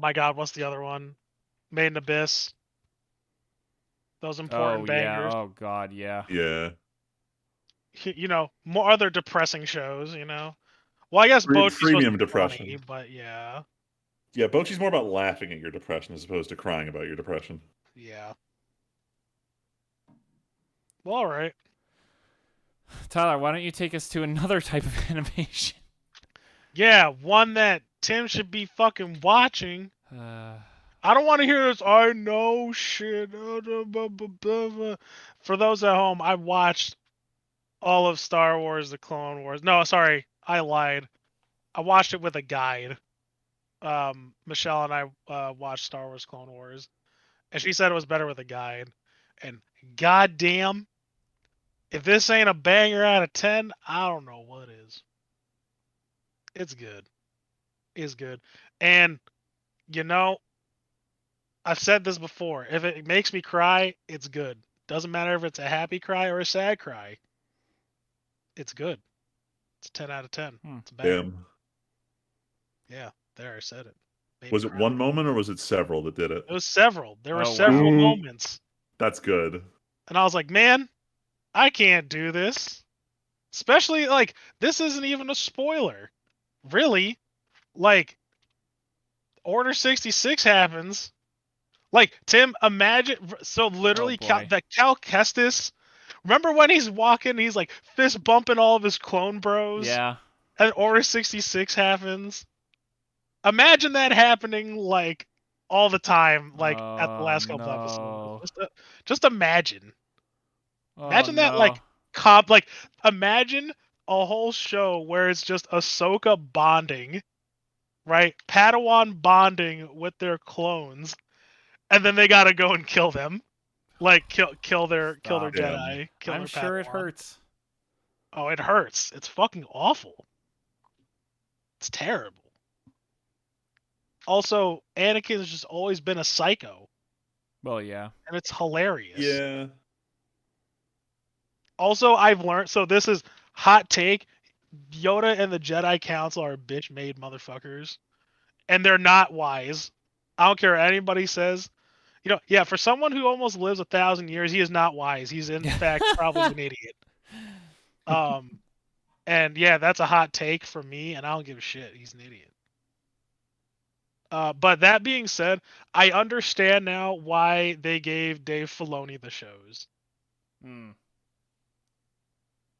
my god, what's the other one? Made in Abyss. Those important Oh yeah. bangers. Oh god, yeah. Yeah. More other depressing shows. Well, I guess Bocchi's supposed to Freemium be funny, depression. but yeah. Yeah, Bocchi's more about laughing at your depression as opposed to crying about your depression. Yeah. Well, all right. Tyler, why don't you take us to another type of animation? Yeah, one that Tim should be fucking watching. Uh, I don't want to hear this. I know shit. For those at home, I watched all of Star Wars: The Clone Wars. No, sorry, I lied. I watched it with a guide. Michelle and I watched Star Wars: Clone Wars, and she said it was better with a guide. And goddamn, if this ain't a banger out of 10, I don't know what is. It's good. It's good. And you know, I've said this before. If it makes me cry, it's good. Doesn't matter if it's a happy cry or a sad cry. It's good. It's a 10 out of 10. It's a banger. Damn. Yeah, there I said it. Made me Was it cry. one moment or was it several that did it? It was several. There were Oh, several wow. moments. That's good. And I was like, man, I can't do this. Especially, like, this isn't even a spoiler. Really? Like, Order 66 happens. Like, Tim, imagine. So, literally, oh boy. the Cal Kestis. Remember when he's walking, he's like fist bumping all of his clone bros? Yeah. And Order 66 happens? Imagine that happening, like, all the time, like, at the Oh last couple episodes. no. Just imagine. Oh Imagine that, no. like, imagine a whole show where it's just Ahsoka bonding, right? Padawan bonding with their clones, and then they gotta go and kill them, like kill their Stop it. Damn. Jedi, kill I'm their sure it Padawan. hurts. Oh, it hurts. It's fucking awful. It's terrible. Also, Anakin has just always been a psycho, Well, yeah. and it's hilarious. Yeah. Also, I've learned. So this is hot take. Yoda and the Jedi Council are bitch-made motherfuckers, and they're not wise. I don't care what anybody says. Yeah, for someone who almost lives 1,000 years, he is not wise. He's in fact probably an idiot. And yeah, that's a hot take for me, and I don't give a shit. He's an idiot. But that being said, I understand now why they gave Dave Filoni the shows. Hmm.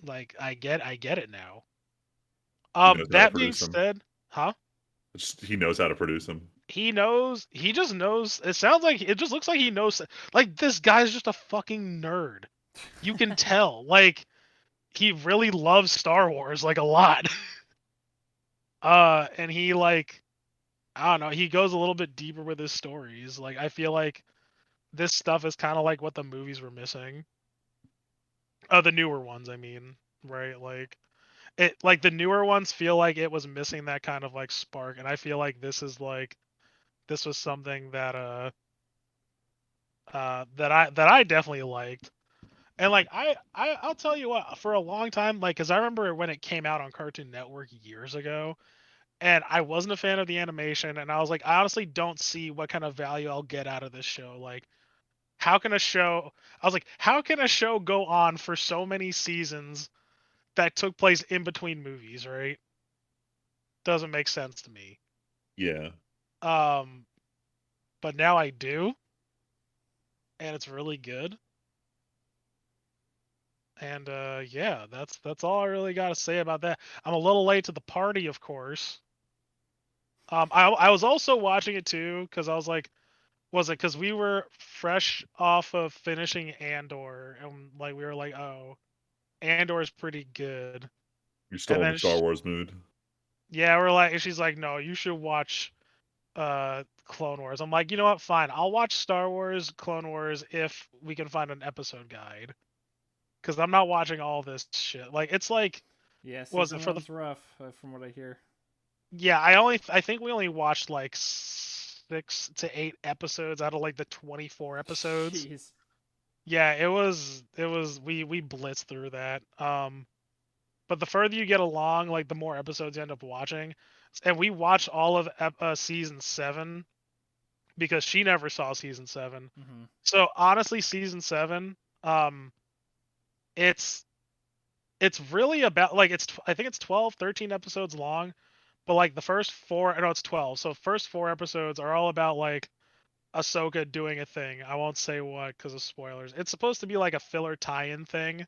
Like, I get it now. He knows how to That being produce them. said, huh? He knows how to produce them. He knows. He just knows. It sounds like it just looks like he knows. Like, this guy's just a fucking nerd. You can tell. Like, he really loves Star Wars, like, a lot. And he, like, I don't know. He goes a little bit deeper with his stories. Like, I feel like this stuff is kind of like what the movies were missing. The newer ones, I mean, right? Like the newer ones feel like it was missing that kind of like spark, and I feel like this was something that I definitely liked. And like I'll tell you what, for a long time, like, because I remember when it came out on Cartoon Network years ago, and I wasn't a fan of the animation, and I was like, I honestly don't see what kind of value I'll get out of this show. Like, how can a show? I was like, how can a show go on for so many seasons that took place in between movies, right? Doesn't make sense to me. Yeah. Um, but now I do, and it's really good. And yeah, that's all I really got to say about that. I'm a little late to the party, of course. I was also watching it too because I was like, was it because we were fresh off of finishing Andor, and like we were like, oh, Andor is pretty good. You're still And in the then Star Wars mood. yeah, we're like, and she's like, no, you should watch Clone Wars. I'm like, you know what? Fine, I'll watch Star Wars Clone Wars if we can find an episode guide, because I'm not watching all this shit. Like, it's like, Yeah, what was it season for the? one's rough, from what I hear. Yeah, I think we only watched like 6 to 8 episodes out of like the 24 episodes. Jeez. Yeah, it was we blitzed through that. But the further you get along, like the more episodes you end up watching. And we watched all of season 7 because she never saw season 7. Mm-hmm. So honestly, season 7, it's really about like I think it's 12, 13 episodes long, but like the first 4, no, it's 12. So first 4 episodes are all about like Ahsoka doing a thing. I won't say what because of spoilers. It's supposed to be like a filler tie-in thing.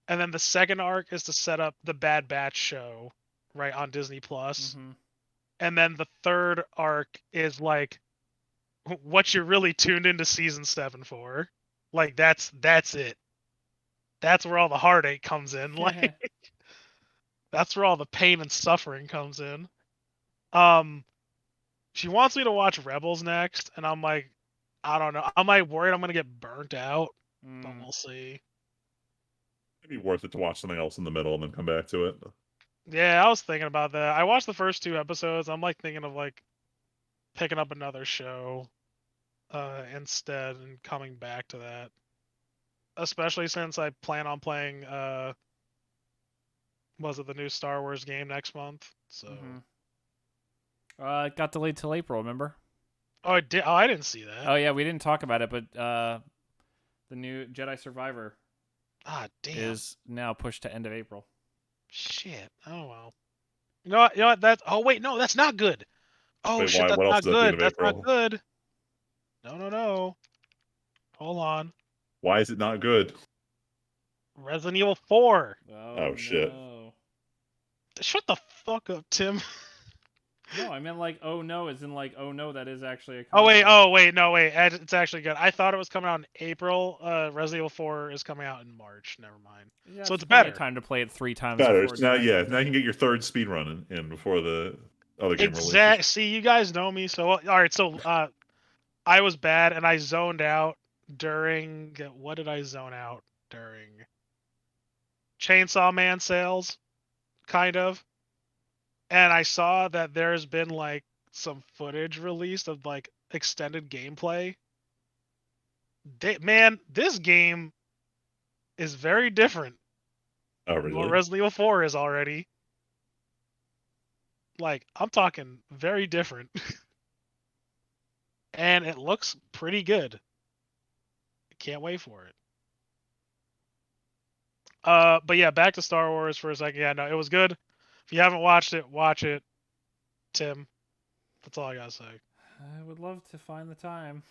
And then the second arc is to set up the Bad Batch show, right, on Disney Plus. Mm-hmm. And then the third arc is like what you're really tuned into season 7 for. Like that's it. That's where all the heartache comes in. Like that's where all the pain and suffering comes in. Um she wants me to watch Rebels next, and I'm like, I don't know. I'm like worried I'm gonna get burnt out, but we'll see. It'd be worth it to watch something else in the middle and then come back to it. Yeah, I was thinking about that. I watched the first 2 episodes. I'm like thinking of like picking up another show instead and coming back to that. Especially since I plan on playing was it the new Star Wars game next month? So It got delayed till April. Remember? Oh, I did. Oh, I didn't see that. Oh yeah, we didn't talk about it, but the new Jedi Survivor damn. is now pushed to end of April. Shit. Oh well. You know what? You know what? That's. Oh wait, no, that's not good. Oh Wait, shit, why? that's What else not is at the end good. of That's not April? good. No. Hold on. Why is it not good? Resident Evil 4. Oh shit. No. Shut the fuck up, Tim. No, I meant like oh no, as in like oh no, that is actually a Oh wait, concept. no wait. It's actually good. I thought it was coming out in April. Resident Evil 4 is coming out in March. Never mind. Yeah, So it's plenty of better. time to play it 3 times Better. before Now, deciding yeah. to Now you finish can it. get your third speed run in before the other game releases. Exact. See, you guys know me so well. All right, so I was bad and I zoned out during what did I zone out during? Chainsaw Man sales, kind of. And I saw that there's been like some footage released of like extended gameplay. Man, this game is very different Oh than what really? Resident Evil 4 is already. Like, I'm talking very different. And it looks pretty good. Can't wait for it. But yeah, back to Star Wars for a second. Yeah, no, it was good. If you haven't watched it, watch it, Tim. That's all I gotta say. I would love to find the time.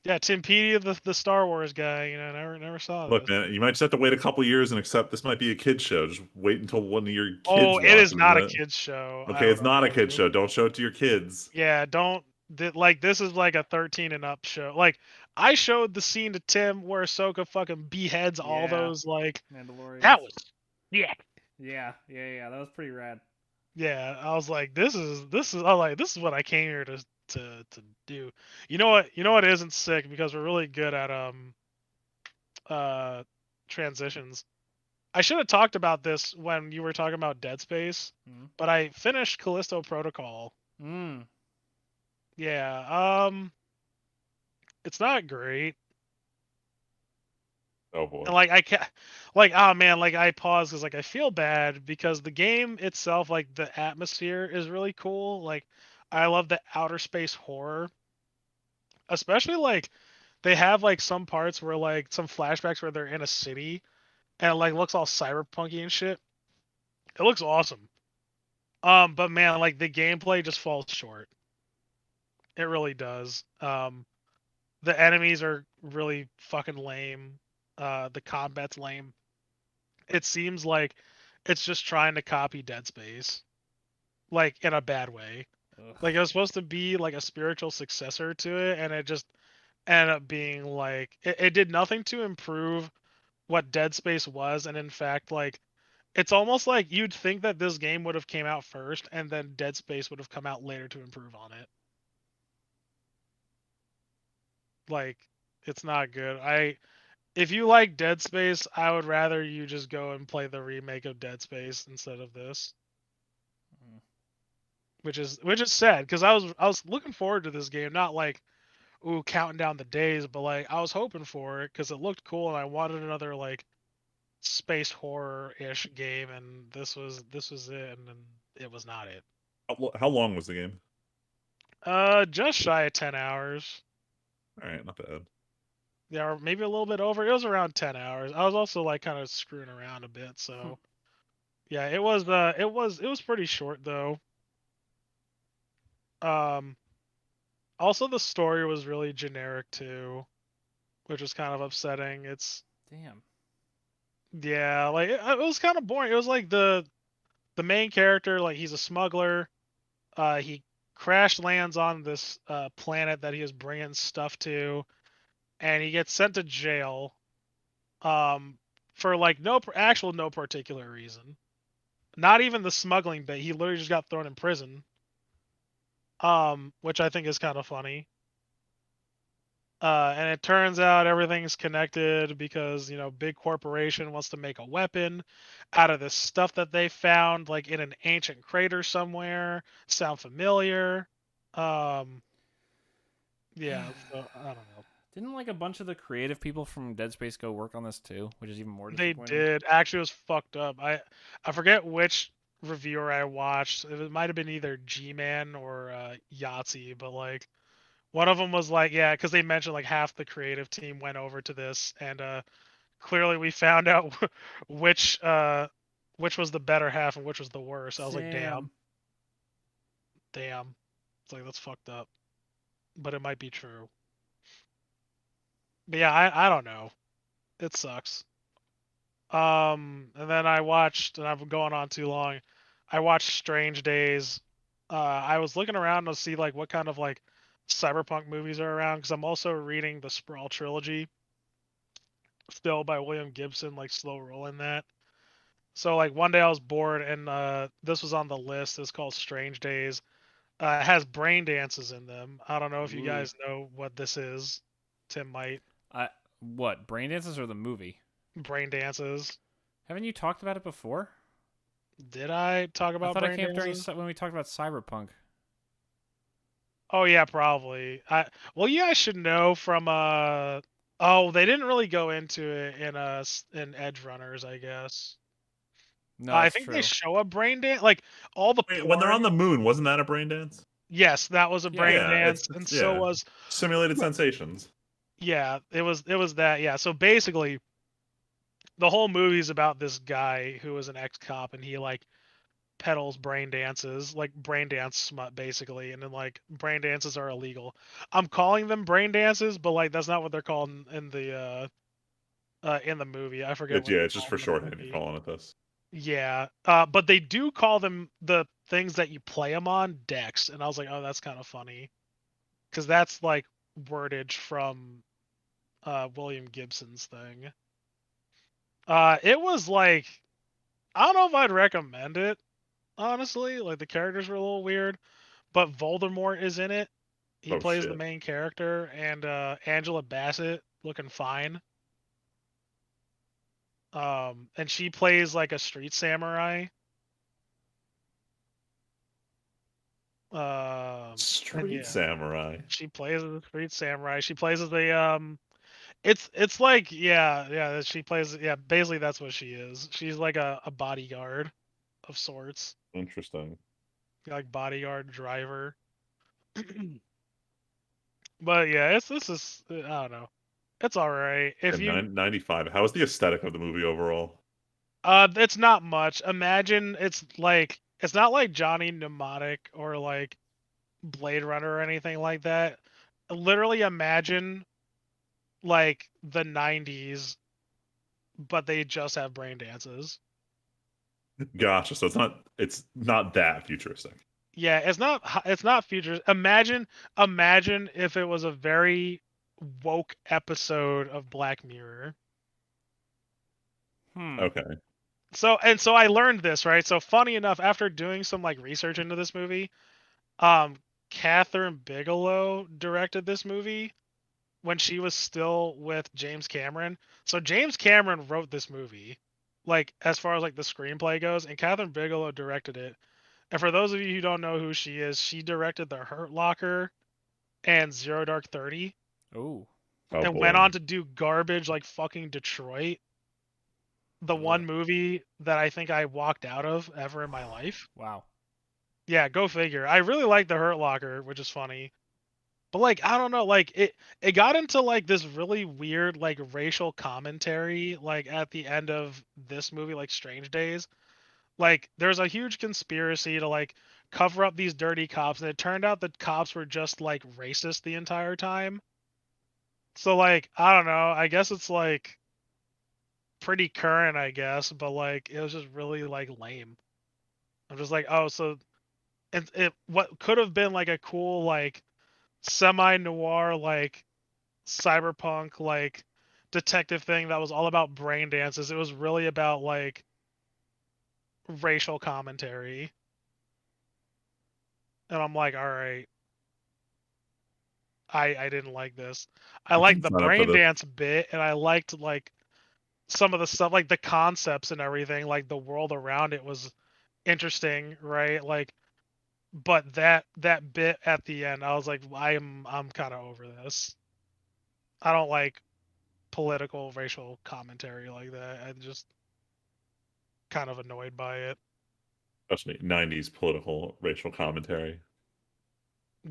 Yeah, Timpedia, the Star Wars guy. You know, never saw Look, this. man, you might just have to wait a couple years and accept this might be a kid's show. Just wait until one of your Oh, kids it is watches not a it. kids show. I Okay, don't it's know not a about kid you. show. Don't show it to your kids. Yeah, don't. Like this is like a 13 and up show. Like I showed the scene to Tim where Ahsoka fucking beheads all Yeah. those like Mandalorians. that was yeah. Yeah. That was pretty rad. Yeah, I was like, this is I was like, this is what I came here to do. You know what? You know what isn't sick because we're really good at uh transitions. I should have talked about this when you were talking about Dead Space, but I finished Callisto Protocol. Yeah, it's not great. Oh boy. And like I can't, like oh man, like I pause because like I feel bad because the game itself, like the atmosphere is really cool. Like I love the outer space horror, especially like they have like some parts where like some flashbacks where they're in a city and it like looks all cyberpunky and shit. It looks awesome. But man, like the gameplay just falls short. It really does. The enemies are really fucking lame. The combat's lame. It seems like it's just trying to copy Dead Space, like in a bad way. Ugh. Like it was supposed to be like a spiritual successor to it, and it just ended up being like it did nothing to improve what Dead Space was, and in fact, like it's almost like you'd think that this game would have came out first, and then Dead Space would have come out later to improve on it. Like it's not good. If you like Dead Space, I would rather you just go and play the remake of Dead Space instead of this. which is sad because I was looking forward to this game, not like ooh counting down the days, but like I was hoping for it because it looked cool and I wanted another like space horror ish game, and this was it, and then it was not it. How long was the game? Just shy of 10 hours. All right, not bad. Yeah, or maybe a little bit over. It was around 10 hours. I was also like kind of screwing around a bit, so yeah, it was. It was pretty short though. Um, Also the story was really generic too, which was kind of upsetting. It's Damn. yeah, like it was kind of boring. It was like the main character, like he's a smuggler. He crash lands on this planet that he is bringing stuff to, and he gets sent to jail. Um, for like no particular reason. Not even the smuggling bit. He literally just got thrown in prison. Which I think is kind of funny. And it turns out everything's connected because big corporation wants to make a weapon out of this stuff that they found like in an ancient crater somewhere. Sound familiar? Um, yeah. So I don't know. Didn't like a bunch of the creative people from Dead Space go work on this too, which is even more They disappointing. did. Actually, it was fucked up. I forget which reviewer I watched. It might have been either G-Man or Yahtzee, but like one of them was like, yeah, because they mentioned like half the creative team went over to this, and clearly we found out which was the better half and which was the worst. I was like, damn, Damn. damn. It's like that's fucked up, but it might be true. But yeah, I don't know. It sucks. And then I watched, and I've been going on too long. I watched Strange Days. I was looking around to see like what kind of like cyberpunk movies are around because I'm also reading the Sprawl trilogy still by William Gibson, like slow rolling that. So like one day I was bored and this was on the list. It's called Strange Days. It has brain dances in them. I don't know if you Ooh. guys know what this is. Tim might. What? Brain dances or the movie? Brain dances. Haven't you talked about it before? Did I talk I about thought it brain came up during dances? when we talked about cyberpunk. Oh yeah, probably. Well, you guys should know from oh, they didn't really go into it in Edge Runners, I guess. No, I that's think they true. show a brain dance, like all the Wait, when they're on porn. the moon, wasn't that a brain dance? Yes, that was a Yeah. brain Yeah, dance, and it's so yeah, was simulated sensations. yeah, it was that. Yeah, so basically, the whole movie's about this guy who is an ex-cop, and he like peddles brain dances, like brain dance smut, basically, and then like brain dances are illegal. I'm calling them brain dances, but like that's not what they're called in the movie. I forget It's what they're it's just called for in the shorthand. You're movie. calling it this. Yeah, but they do call them the things that you play them on decks, and I was like, oh, that's kind of funny, because that's like wordage from William Gibson's thing. It was like I don't know if I'd recommend it, honestly. Like the characters were a little weird, but Voldemort is in it. He Oh plays the shit. main character, and Angela Bassett looking fine. And she plays like a street samurai. And Street yeah, samurai. she plays as a street samurai. She plays as a it's like yeah, she plays yeah, basically that's what she is. She's like a bodyguard of sorts, Interesting. like bodyguard driver. But yeah, it's this is I don't know. It's all right. If And you 95. How was the aesthetic of the movie overall? it's not much. Imagine it's not like Johnny Mnemonic or like Blade Runner or anything like that. Literally imagine like the 90s, but they just have brain dances. Gotcha. So it's not that futuristic. Yeah, it's not future. Imagine if it was a very woke episode of Black Mirror. Hmm. Okay. So I learned this, right? So funny enough, after doing some like research into this movie, um Catherine Bigelow directed this movie when she was still with James Cameron. So James Cameron wrote this movie, like as far as like the screenplay goes, and Catherine Bigelow directed it. And for those of you who don't know who she is, she directed The Hurt Locker and Zero Dark 30. Oh. And boy. went on to do garbage like fucking Detroit. The one movie that I think I walked out of ever in my life. Wow. Yeah, go figure. I really like The Hurt Locker, which is funny. But like, I don't know, like it got into like this really weird like racial commentary like at the end of this movie, like Strange Days. Like there's a huge conspiracy to like cover up these dirty cops, and it turned out that cops were just like racist the entire time. So like, I don't know, I guess it's like pretty current, I guess, but like it was just really like lame. I'm just like, oh, so it what could have been like a cool like semi-noir like cyberpunk like detective thing that was all about brain dances. It was really about like racial commentary. And I'm like, all right, I didn't like this. I liked didn't the sign up for brain this. dance bit, and I liked like some of the stuff, like the concepts and everything, like the world around it was interesting, right? Like, but that bit at the end, I was like, I'm kind of over this. I don't like political racial commentary like that. I'm just kind of annoyed by it. Especially 90s political racial commentary.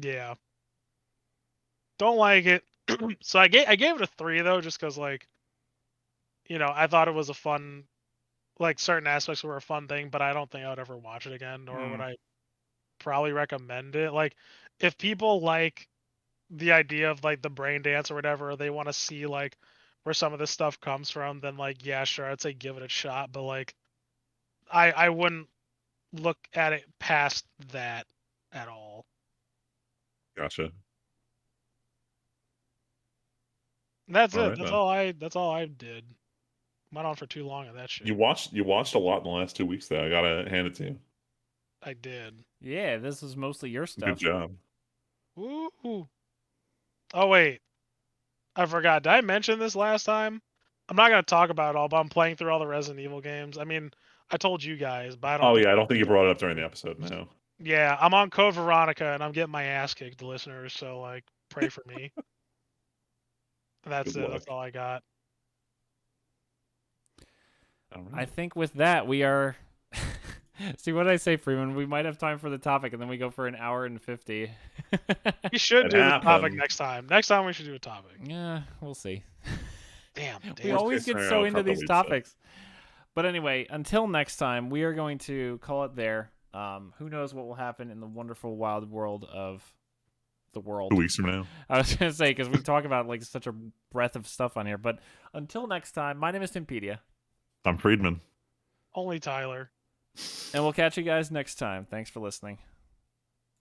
Yeah, don't like it. So I gave it a 3 though, just because like, I thought it was a fun, like certain aspects were a fun thing, but I don't think I would ever watch it again, nor would I probably recommend it. Like, if people like the idea of like the brain dance or whatever, or they want to see like where some of this stuff comes from, then like yeah, sure, I'd say give it a shot. But like, I wouldn't look at it past that at all. Gotcha. And that's All it. right, That's then. all I. That's all I did. Went on for too long on that shit. You watched a lot in the last 2 weeks, though. I gotta hand it to you. I did. Yeah, this is mostly your Good stuff. job. Ooh. Oh wait, I forgot. Did I mention this last time? I'm not gonna talk about it all, but I'm playing through all the Resident Evil games. I mean, I told you guys, but I don't Oh think. yeah, I don't think you brought it up during the episode. No. Yeah, I'm on Code Veronica and I'm getting my ass kicked, listeners. So like, pray for me. That's Good it. luck. That's all I got. All I right. think with that we are. See what I say, Freeman? We might have time for the topic, and then we go for an hour and 50. We should It do the topic happened. next time. Next time we should do a topic. Yeah, we'll see. Damn. We Worst always case get scenario, so a into couple these weeks, topics. But anyway, until next time, we are going to call it there. Who knows what will happen in the wonderful wild world of the world. 2 weeks from now. I was going to say, because we talk about like such a breadth of stuff on here. But until next time, my name is Timpedia. I'm Friedman. Only Tyler. And we'll catch you guys next time. Thanks for listening.